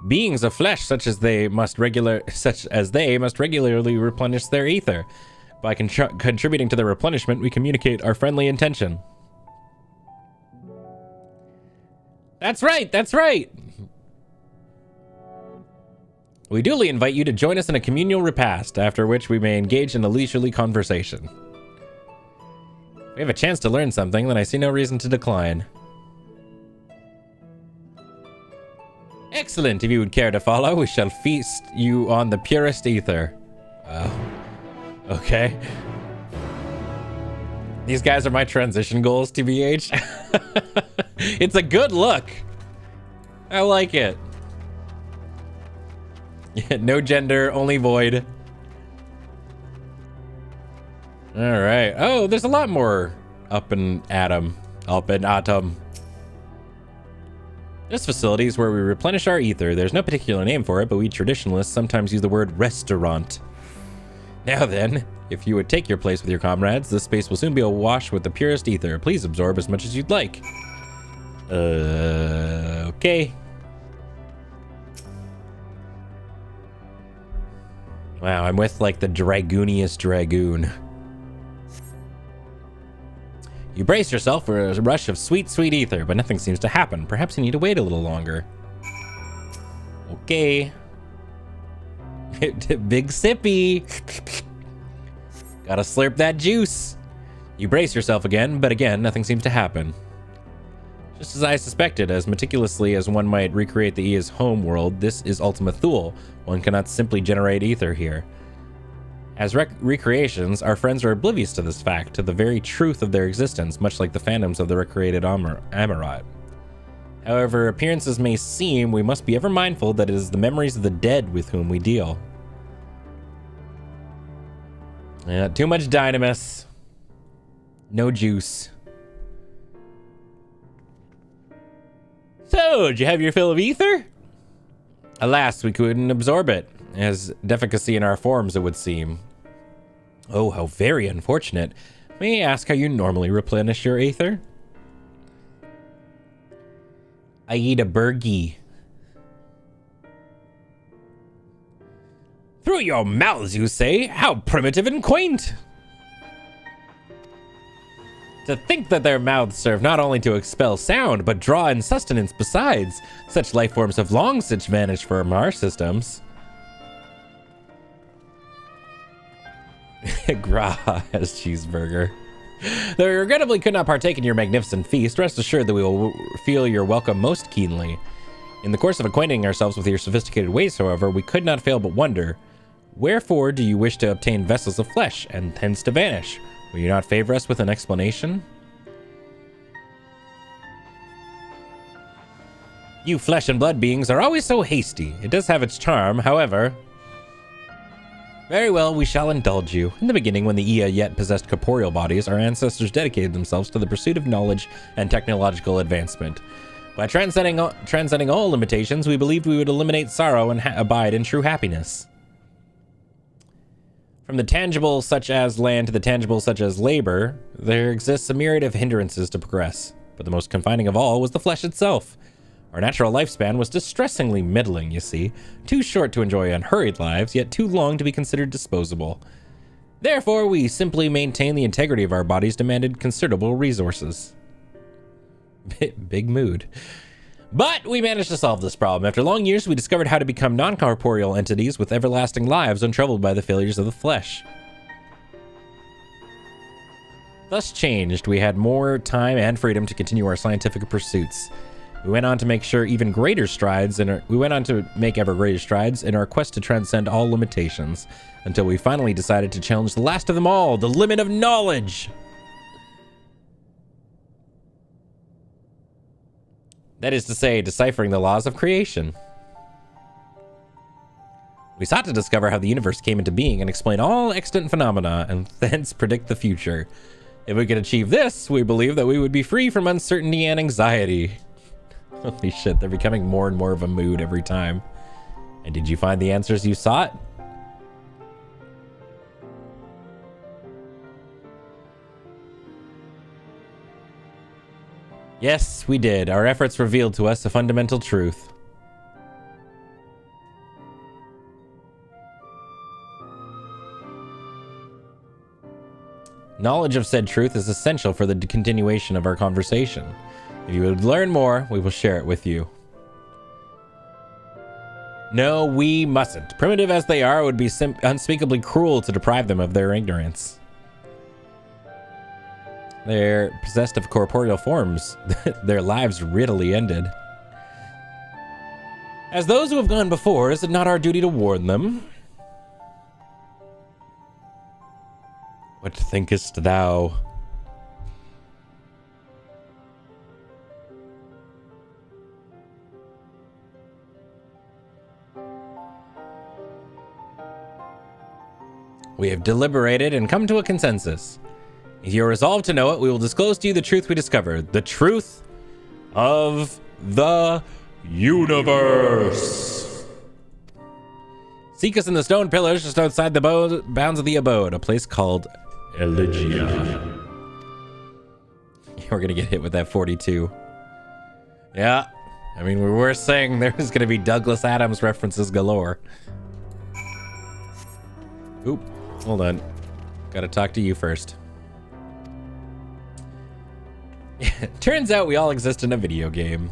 Beings of flesh, such as they must regularly replenish their ether. By contributing to their replenishment, we communicate our friendly intention. That's right, that's right. We duly invite you to join us in a communal repast, after which we may engage in a leisurely conversation. If we have a chance to learn something, then I see no reason to decline. Excellent. If you would care to follow, we shall feast you on the purest ether. Okay. These guys are my transition goals, TBH. It's a good look. I like it. Yeah, no gender, only void. All right. Oh, there's a lot more up in Atom. This facility is where we replenish our ether. There's no particular name for it, but we traditionalists sometimes use the word restaurant. Now then, if you would take your place with your comrades, this space will soon be awash with the purest ether. Please absorb as much as you'd like. Okay. Wow, I'm with like the dragooniest dragoon. You brace yourself for a rush of sweet, sweet ether, but nothing seems to happen. Perhaps you need to wait a little longer. Okay. Big sippy. Gotta slurp that juice. You brace yourself again, but again, nothing seems to happen. Just as I suspected, as meticulously as one might recreate the Ea's home world, this is Ultima Thule. One cannot simply generate ether here. As recreations, our friends are oblivious to this fact, to the very truth of their existence, much like the phantoms of the recreated Amarat. However appearances may seem, we must be ever mindful that it is the memories of the dead with whom we deal. Too much Dynamis. No juice. So, did you have your fill of ether? Alas, we couldn't absorb it, as defecacy in our forms, it would seem. Oh, how very unfortunate. May I ask how you normally replenish your ether? I eat a burgie. Through your mouths, you say? How primitive and quaint! To think that their mouths serve not only to expel sound, but draw in sustenance besides. Such life forms have long since vanished from our systems. Gra as cheeseburger. Though we regrettably could not partake in your magnificent feast, rest assured that we will feel your welcome most keenly. In the course of acquainting ourselves with your sophisticated ways, however, we could not fail but wonder, wherefore do you wish to obtain vessels of flesh, and hence to vanish? Will you not favor us with an explanation? You flesh and blood beings are always so hasty. It does have its charm, however. Very well, we shall indulge you. In the beginning, when the Ea yet possessed corporeal bodies, our ancestors dedicated themselves to the pursuit of knowledge and technological advancement. By transcending all limitations, we believed we would eliminate sorrow and abide in true happiness. From the tangible such as land to the tangible such as labor, there exists a myriad of hindrances to progress. But the most confining of all was the flesh itself. Our natural lifespan was distressingly middling, you see. Too short to enjoy unhurried lives, yet too long to be considered disposable. Therefore, we simply maintained the integrity of our bodies demanded considerable resources. Big mood. But we managed to solve this problem. After long years, we discovered how to become non-corporeal entities with everlasting lives untroubled by the failures of the flesh. Thus changed, we had more time and freedom to continue our scientific pursuits. We went on to make ever greater strides in our quest to transcend all limitations, until we finally decided to challenge the last of them all, the limit of knowledge. That is to say, deciphering the laws of creation. We sought to discover how the universe came into being and explain all extant phenomena and thence predict the future. If we could achieve this, we believe that we would be free from uncertainty and anxiety. Holy shit, they're becoming more and more of a mood every time. And did you find the answers you sought? Yes, we did. Our efforts revealed to us a fundamental truth. Knowledge of said truth is essential for the continuation of our conversation. If you would learn more, we will share it with you. No, we mustn't. Primitive as they are, it would be unspeakably cruel to deprive them of their ignorance. They're possessed of corporeal forms. Their lives readily ended. As those who have gone before, is it not our duty to warn them? What thinkest thou? We have deliberated and come to a consensus. If you are resolved to know it, we will disclose to you the truth we discovered. The truth of the universe. Seek us in the stone pillars just outside the bounds of the abode, a place called Elegia. We're gonna get hit with that 42. Yeah, I mean, we were saying there's gonna be Douglas Adams references galore. Oop, hold on. Gotta talk to you first. Turns out we all exist in a video game.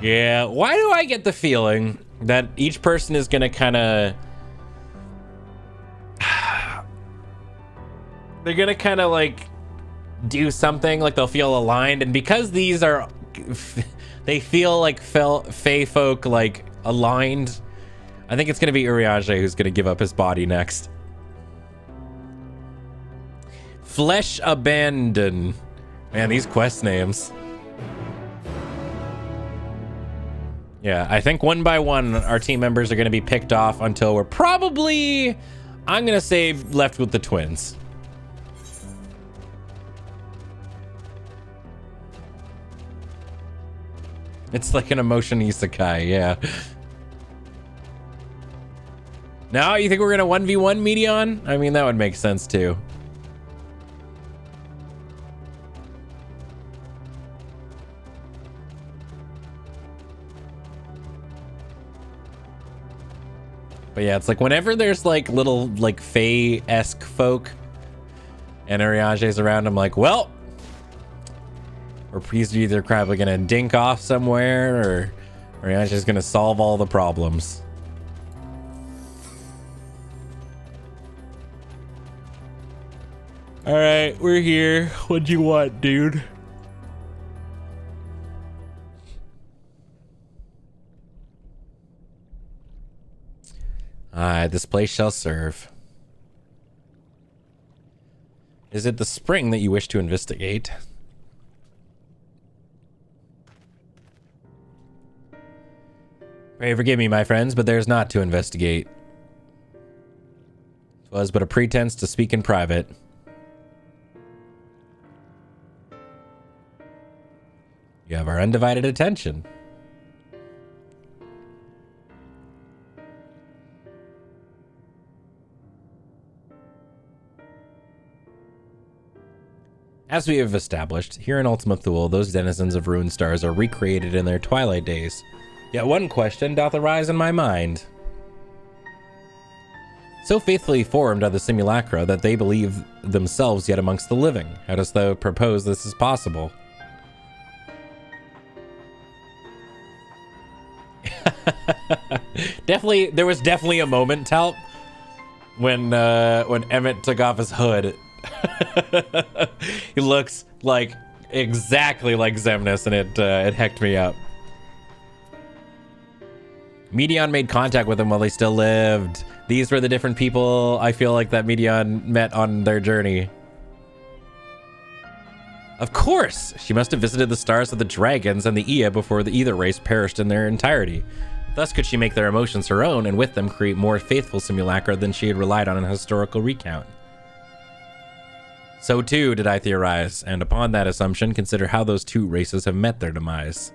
Yeah, why do I get the feeling that each person is gonna kind of... They're gonna kind of like do something, like they'll feel aligned, and because these are... They feel like Fey folk like aligned, I think it's gonna be Urianger who's gonna give up his body next. Flesh Abandon. Man, these quest names. Yeah, I think one by one, our team members are going to be picked off until we're probably, I'm going to say, left with the twins. It's like an emotion isekai, yeah. Now, you think we're going to 1v1 Medion? I mean, that would make sense too. But yeah, it's like whenever there's like little like Fae-esque folk and Urianger's around, I'm like, well, he's either probably gonna dink off somewhere or Urianger's gonna solve all the problems. All right, we're here. What'd you want, dude? This place shall serve. Is it the spring that you wish to investigate? Pray forgive me, my friends, but there's not to investigate. 'Twas but a pretense to speak in private. You have our undivided attention. As we have established, here in Ultima Thule, those denizens of ruined stars are recreated in their twilight days. Yet one question doth arise in my mind. So faithfully formed are the simulacra that they believe themselves yet amongst the living. How dost thou propose this is possible? Definitely, there was definitely a moment, Talp, when Emmett took off his hood. He looks like exactly like Xemnas, and it hecked me up. Medion made contact with them while they still lived. These were the different people I feel like that Medion met on their journey. Of course! She must have visited the stars of the dragons and the Ea before the Ether race perished in their entirety. Thus could she make their emotions her own and with them create more faithful simulacra than she had relied on in a historical recount. So too did I theorize, and upon that assumption consider how those two races have met their demise.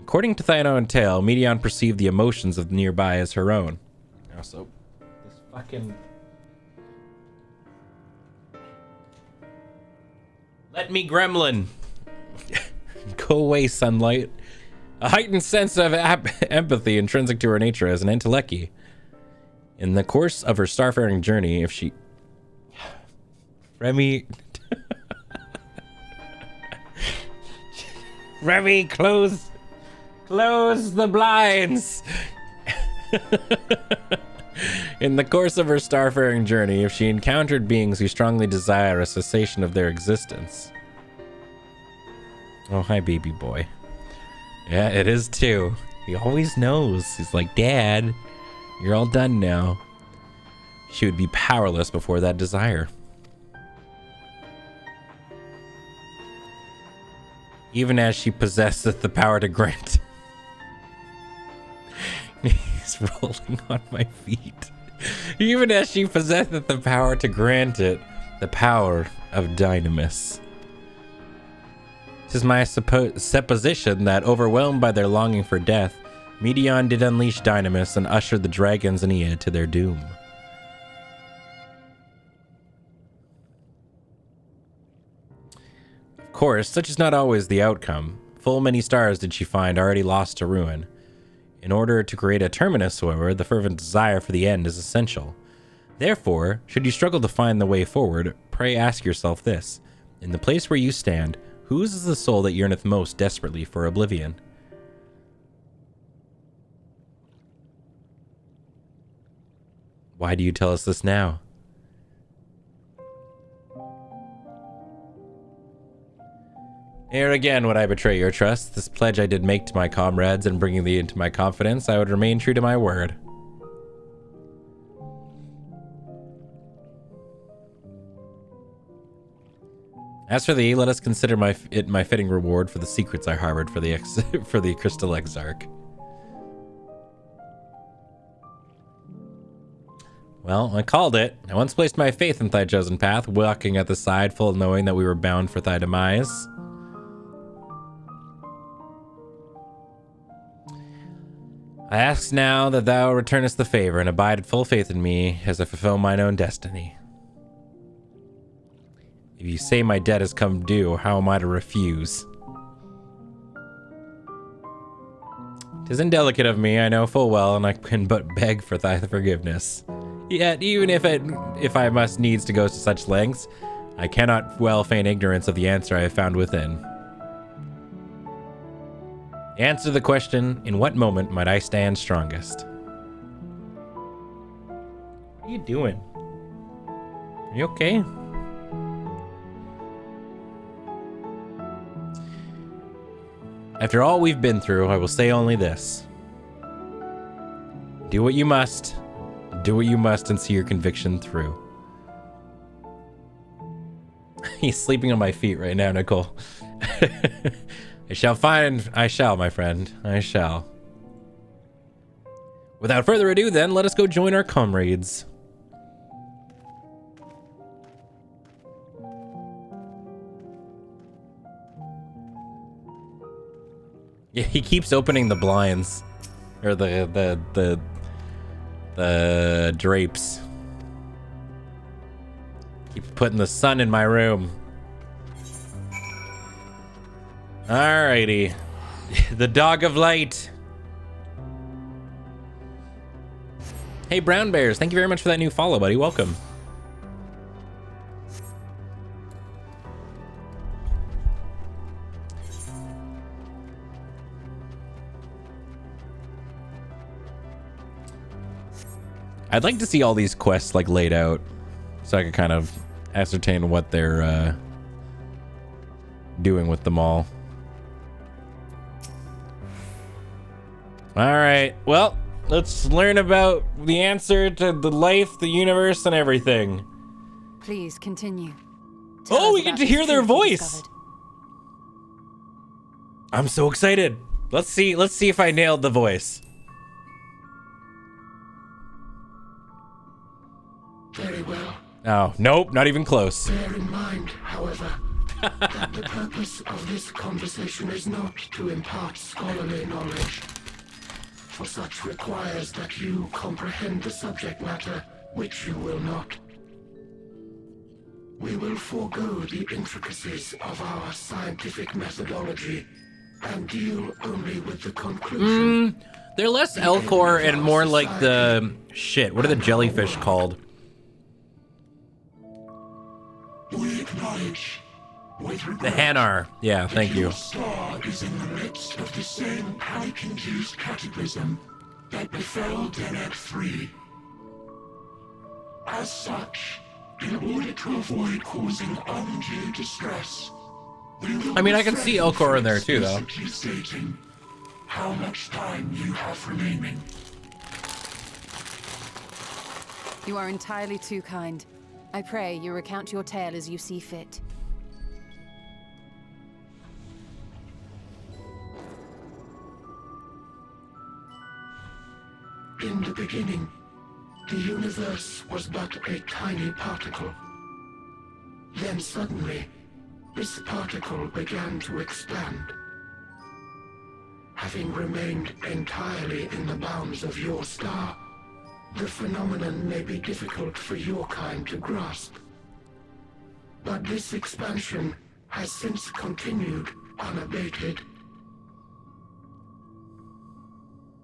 According to thine own tale, Medion perceived the emotions of the nearby as her own. Also, this fucking... Let me gremlin. Go away, sunlight. A heightened sense of empathy intrinsic to her nature as an entelechy. In the course of her starfaring journey, if she... Remy... Remy, close the blinds. In the course of her starfaring journey, if she encountered beings who strongly desire a cessation of their existence. Oh, hi, baby boy. Yeah, it is too. He always knows. He's like, Dad, you're all done now. She would be powerless before that desire. Even as she possesseth the power to grant. He's rolling on my feet. Even as she possesseth the power to grant it, the power of Dynamis. 'Tis my supposition that, overwhelmed by their longing for death, Medion did unleash Dynamis and usher the dragons and Ea to their doom. Of course, such is not always the outcome. Full many stars did she find already lost to ruin. In order to create a terminus, however, the fervent desire for the end is essential. Therefore, should you struggle to find the way forward, pray ask yourself this. In the place where you stand, whose is the soul that yearneth most desperately for oblivion? Why do you tell us this now? Here again would I betray your trust. This pledge I did make to my comrades, and bringing thee into my confidence, I would remain true to my word. As for thee, let us consider my fitting reward for the secrets I harbored for the for the Crystal Exarch. Well, I called it. I once placed my faith in thy chosen path, walking at the side, full knowing that we were bound for thy demise. I ask now that thou returnest the favor and abide in full faith in me as I fulfill mine own destiny. If you say my debt has come due, how am I to refuse? 'Tis indelicate of me, I know full well, and I can but beg for thy forgiveness. Yet, even if I must needs to go to such lengths, I cannot well feign ignorance of the answer I have found within. Answer the question, in what moment might I stand strongest? What are you doing? Are you okay? After all we've been through, I will say only this. Do what you must. Do what you must and see your conviction through. He's sleeping on my feet right now, Nicole. I shall, my friend. I shall. Without further ado, then, let us go join our comrades. Yeah, he keeps opening the blinds. Or the drapes. Keep putting the sun in my room. Alrighty. The Dog of Light. Hey, Brown Bears. Thank you very much for that new follow, buddy. Welcome. I'd like to see all these quests like laid out so I could kind of ascertain what they're doing with them all. All right. Well, let's learn about the answer to the life, the universe, and everything. Please continue. Oh, we get to hear their voice. I'm so excited. Let's see if I nailed the voice. Very well. Oh, nope, not even close. Bear in mind, however, that the purpose of this conversation is not to impart scholarly knowledge, for such requires that you comprehend the subject matter, which you will not. We will forego the intricacies of our scientific methodology and deal only with the conclusion. They're less Elcor and more like the shit. What are the jellyfish called? We acknowledge, with regret, The Hanar. Yeah, thank you. Your star is in the midst of the same panic-induced cataclysm that befell Deneb 3. As such, in order to avoid causing undue distress, we will I mean, I can see Elcor in there too, though. explicitly stating how much time you have remaining. You are entirely too kind. I pray you recount your tale as you see fit. In the beginning, the universe was but a tiny particle. Then suddenly, this particle began to expand. Having remained entirely in the bounds of your star, the phenomenon may be difficult for your kind to grasp. But this expansion has since continued unabated.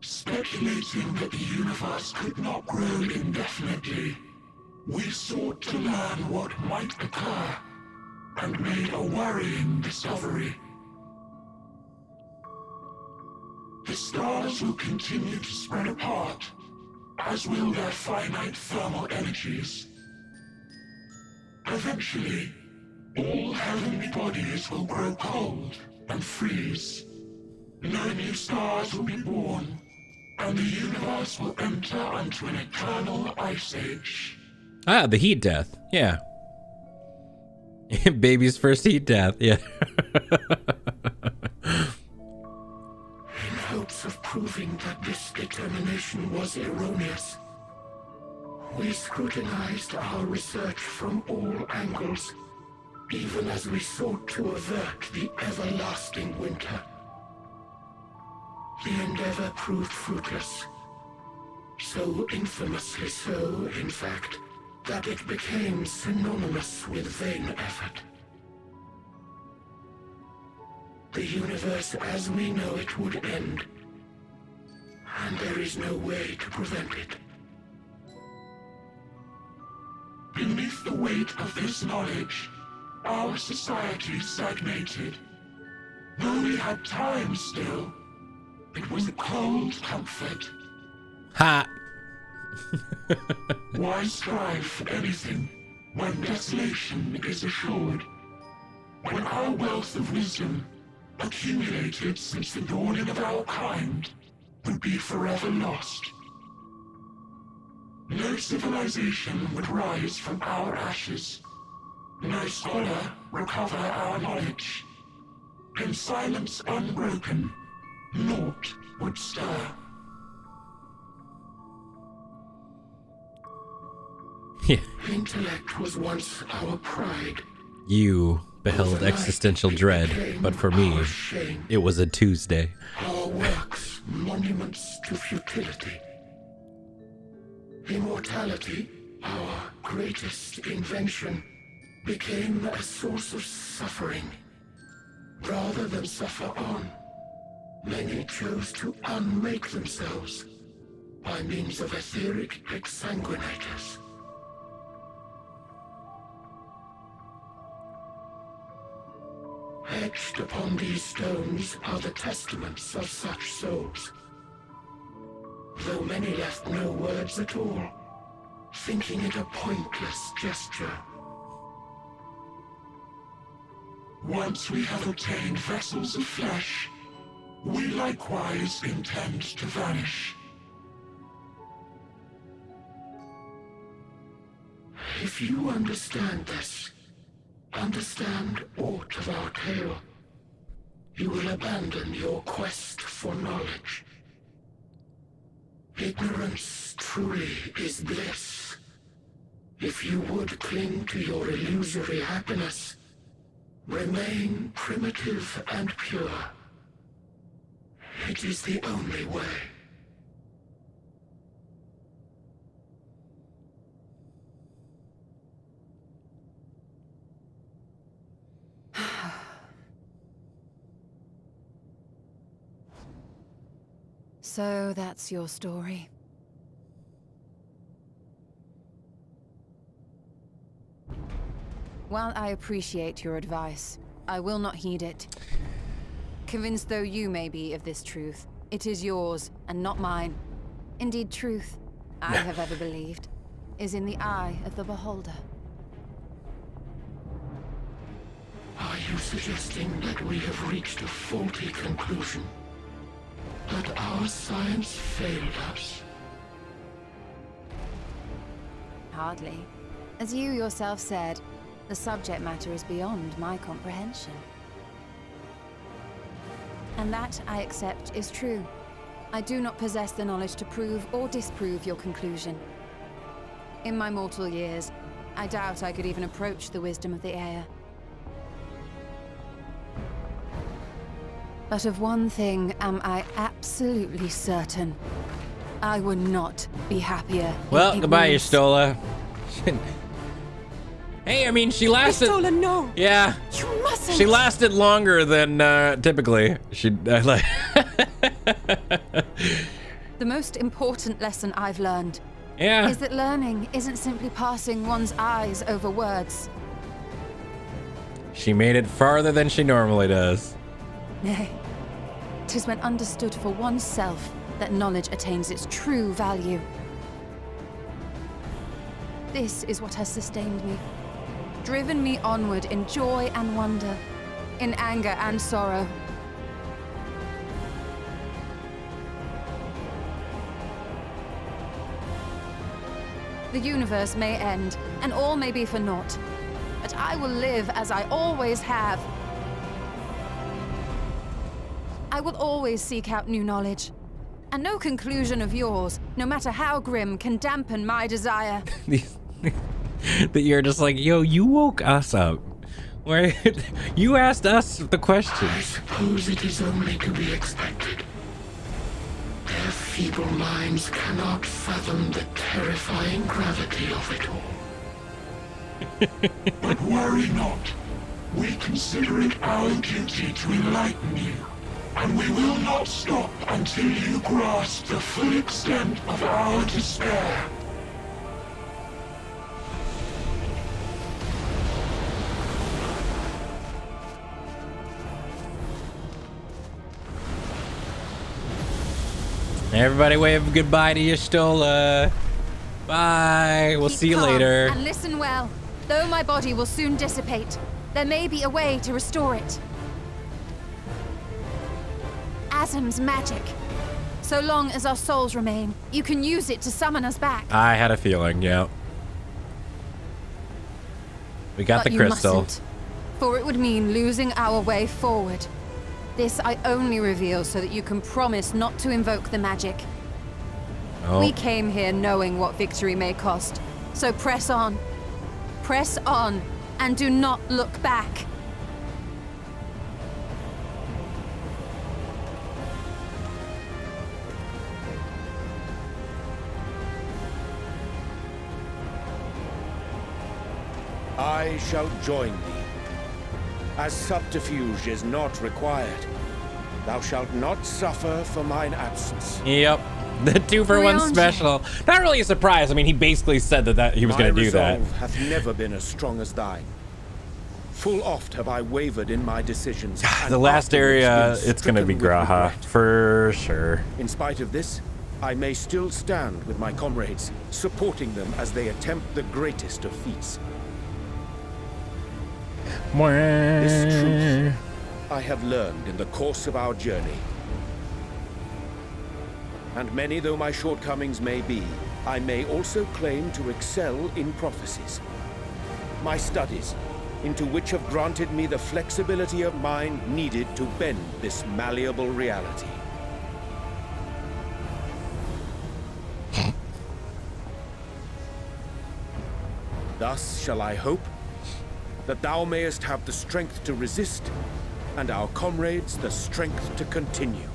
Speculating that the universe could not grow indefinitely, we sought to learn what might occur, and made a worrying discovery. The stars will continue to spread apart, as will their finite thermal energies. Eventually, all heavenly bodies will grow cold and freeze. No new stars will be born, and the universe will enter into an eternal ice age. Ah, the heat death. Yeah. Baby's first heat death. Yeah. In hopes of proving that this determination was erroneous, we scrutinized our research from all angles, even as we sought to avert the everlasting winter. The endeavor proved fruitless. So infamously so, in fact, that it became synonymous with vain effort. The universe as we know it would end, and there is no way to prevent it. Beneath the weight of this knowledge, our society stagnated. Though we had time still, it was a cold comfort. Ha! Why strive for anything when desolation is assured? When our wealth of wisdom, accumulated since the dawning of our kind, would be forever lost. No civilization would rise from our ashes. No scholar recover our knowledge. In silence unbroken, naught would stir. Intellect was once our pride. You beheld existential dread, but for me, it was a Tuesday. Our works, monuments to futility. Immortality, our greatest invention, became a source of suffering. Rather than suffer on, many chose to unmake themselves by means of etheric exsanguinators. Etched upon these stones are the testaments of such souls. Though many left no words at all, thinking it a pointless gesture. Once we have obtained vessels of flesh, We likewise intend to vanish. If you understand this, understand aught of our tale, you will abandon your quest for knowledge. Ignorance truly is bliss. If you would cling to your illusory happiness, remain primitive and pure. It is the only way. So that's your story. While I appreciate your advice, I will not heed it. Convinced though you may be of this truth, it is yours and not mine. Indeed, truth, I have ever believed, is in the eye of the beholder. Are you suggesting that we have reached a faulty conclusion? That our science failed us? Hardly. As you yourself said, the subject matter is beyond my comprehension. And that, I accept, is true. I do not possess the knowledge to prove or disprove your conclusion. In my mortal years, I doubt I could even approach the wisdom of the air. But of one thing am I absolutely certain. I would not be happier. Well, goodbye, Y'shtola. Hey, I mean, she lasted. Y'shtola, no. Yeah. You mustn't. She lasted longer than typically. She like. The most important lesson I've learned is that learning isn't simply passing one's eyes over words. She made it farther than she normally does. Nay, 'tis when understood for oneself that knowledge attains its true value. This is what has sustained me, driven me onward in joy and wonder, in anger and sorrow. The universe may end, and all may be for naught, but I will live as I always have. I will always seek out new knowledge, and no conclusion of yours, no matter how grim, can dampen my desire. That you're just like, yo, you woke us up. Where you asked us the question. I suppose it is only to be expected. Their feeble minds cannot fathom the terrifying gravity of it all. But worry not. We consider it our duty to enlighten you. And we will not stop until you grasp the full extent of our despair. Everybody wave goodbye to Y'shtola. Bye. We'll see you Keep calm later. And listen well. Though my body will soon dissipate, there may be a way to restore it. Asm's magic. So long as our souls remain, you can use it to summon us back. I had a feeling, yeah. We got But the you crystal. mustn't, for it would mean losing our way forward. This I only reveal so that you can promise not to invoke the magic. Oh. We came here knowing what victory may cost, so press on. Press on, and do not look back. I shall join thee. As subterfuge is not required, thou shalt not suffer for mine absence. Yep. The 2-for-1 special. Not really a surprise. I mean, he basically said that he was going to do that. My resolve hath never been as strong as thine. Full oft have I wavered in my decisions. The last area, it's going to be stricken with Graha, regret. for sure. In spite of this, I may still stand with my comrades, supporting them as they attempt the greatest of feats. This truth I have learned in the course of our journey. And many though my shortcomings may be, I may also claim to excel in prophecies. My studies, into which have granted me the flexibility of mind needed to bend this malleable reality. Thus shall I hope that thou mayest have the strength to resist, and our comrades the strength to continue.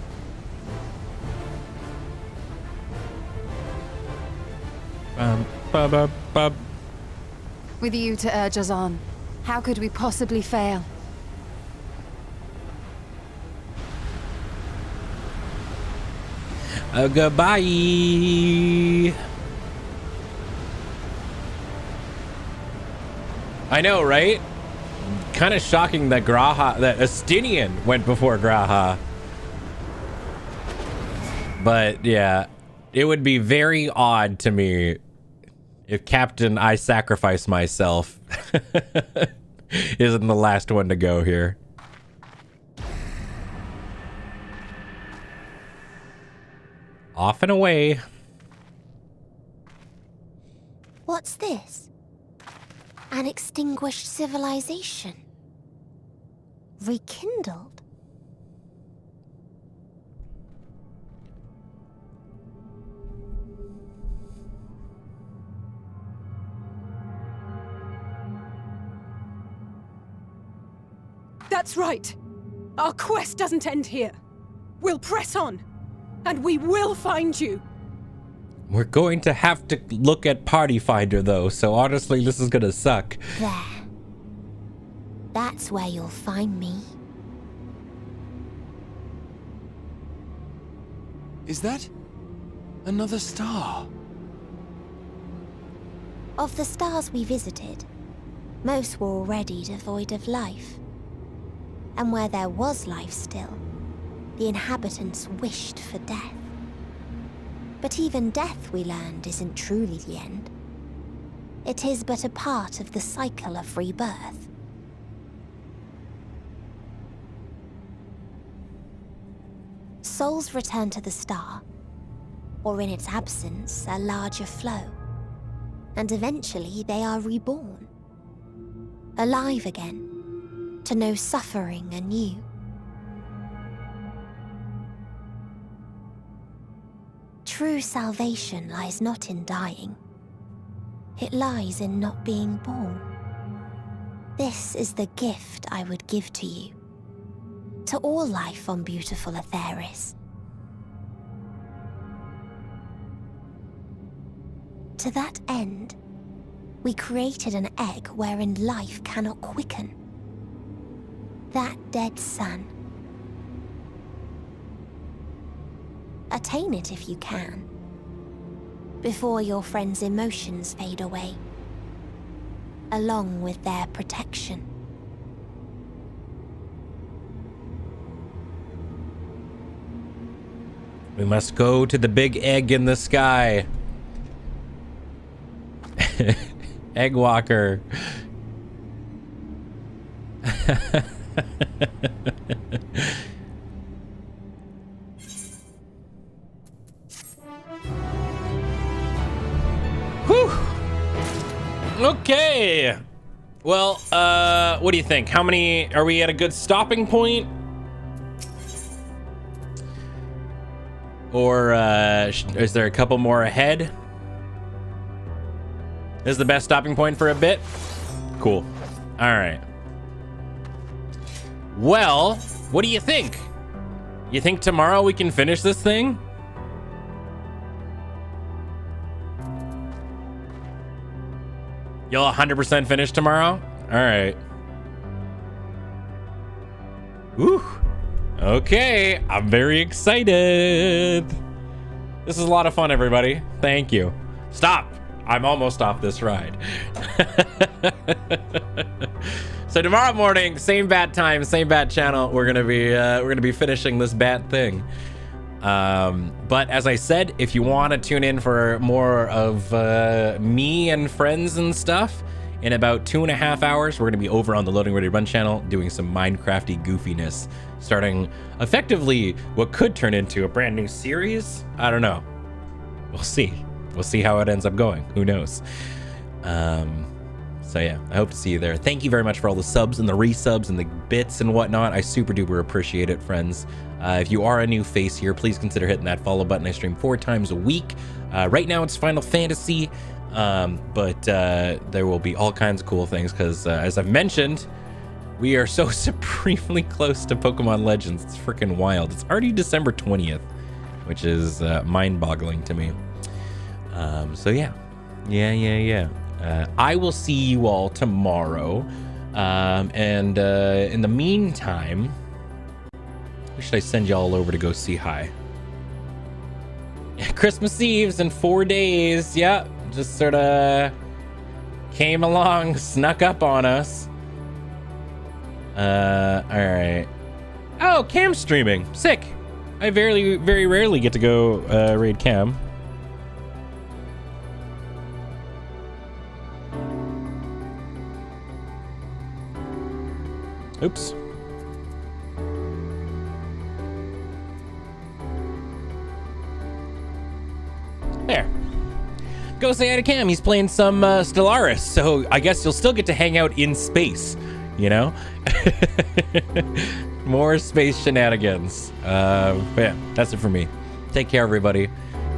With you to urge us on, how could we possibly fail? Goodbye. I know, right? Kind of shocking that that Estinian went before Graha. But yeah, it would be very odd to me if Captain I Sacrifice Myself isn't the last one to go here. Off and away. What's this? An extinguished civilization. Rekindled. That's right. Our quest doesn't end here. We'll press on, and we will find you. We're going to have to look at Party Finder, though, so honestly, this is gonna suck. There. That's where you'll find me. Is that another star? Of the stars we visited, most were already devoid of life. And where there was life still, the inhabitants wished for death. But even death, we learned, isn't truly the end. It is but a part of the cycle of rebirth. Souls return to the star, or in its absence, a larger flow. And eventually they are reborn. Alive again, to know suffering anew. True salvation lies not in dying. It lies in not being born. This is the gift I would give to you. To all life on beautiful Atheris. To that end, we created an egg wherein life cannot quicken. That dead sun. Attain it if you can, before your friends' emotions fade away, along with their protection. We must go to the big egg in the sky. Egg walker. Whew. Okay. Well, what do you think? How many are we at a good stopping point? Or is there a couple more ahead? This is the best stopping point for a bit? Cool. All right. Well, what do you think? You think tomorrow we can finish this thing? You'll 100% finish tomorrow? All right. Woo. Okay, I'm very excited. This is a lot of fun, everybody. Thank you. Stop. I'm almost off this ride. So tomorrow morning, same bat time, same bat channel. We're gonna be finishing this bat thing. But as I said, if you want to tune in for more of me and friends and stuff In about 2.5 hours, we're going to be over on the Loading Ready Run channel doing some Minecrafty goofiness, starting effectively what could turn into a brand new series. I don't know. We'll see. We'll see how it ends up going. Who knows? So yeah, I hope to see you there. Thank you very much for all the subs and the resubs and the bits and whatnot. I super duper appreciate it, friends. If you are a new face here, please consider hitting that follow button. I stream 4 times a week. Right now it's Final Fantasy, but there will be all kinds of cool things because as I've mentioned, we are so supremely close to Pokemon Legends. It's freaking wild. It's already December 20th, which is mind-boggling to me. So yeah. I will see you all tomorrow. And in the meantime, who should I send y'all over to go see hi? Christmas Eve's in 4 days. Yep. Just sort of came along, snuck up on us. All right. Oh, Cam streaming. Sick. I very rarely get to go raid Cam. Oops. There. Go say hi to Cam. He's playing some Stellaris, so I guess you'll still get to hang out in space, you know? More space shenanigans. But yeah, that's it for me. Take care, everybody.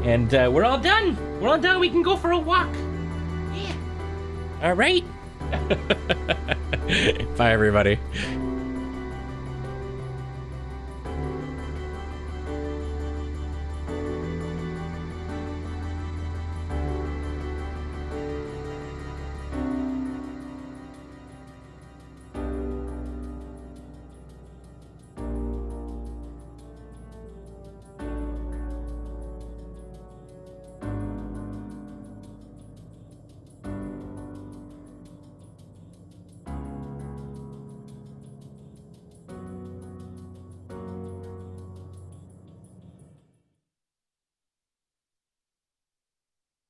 And we're all done. We're all done. We can go for a walk. Yeah. All right. Bye, everybody.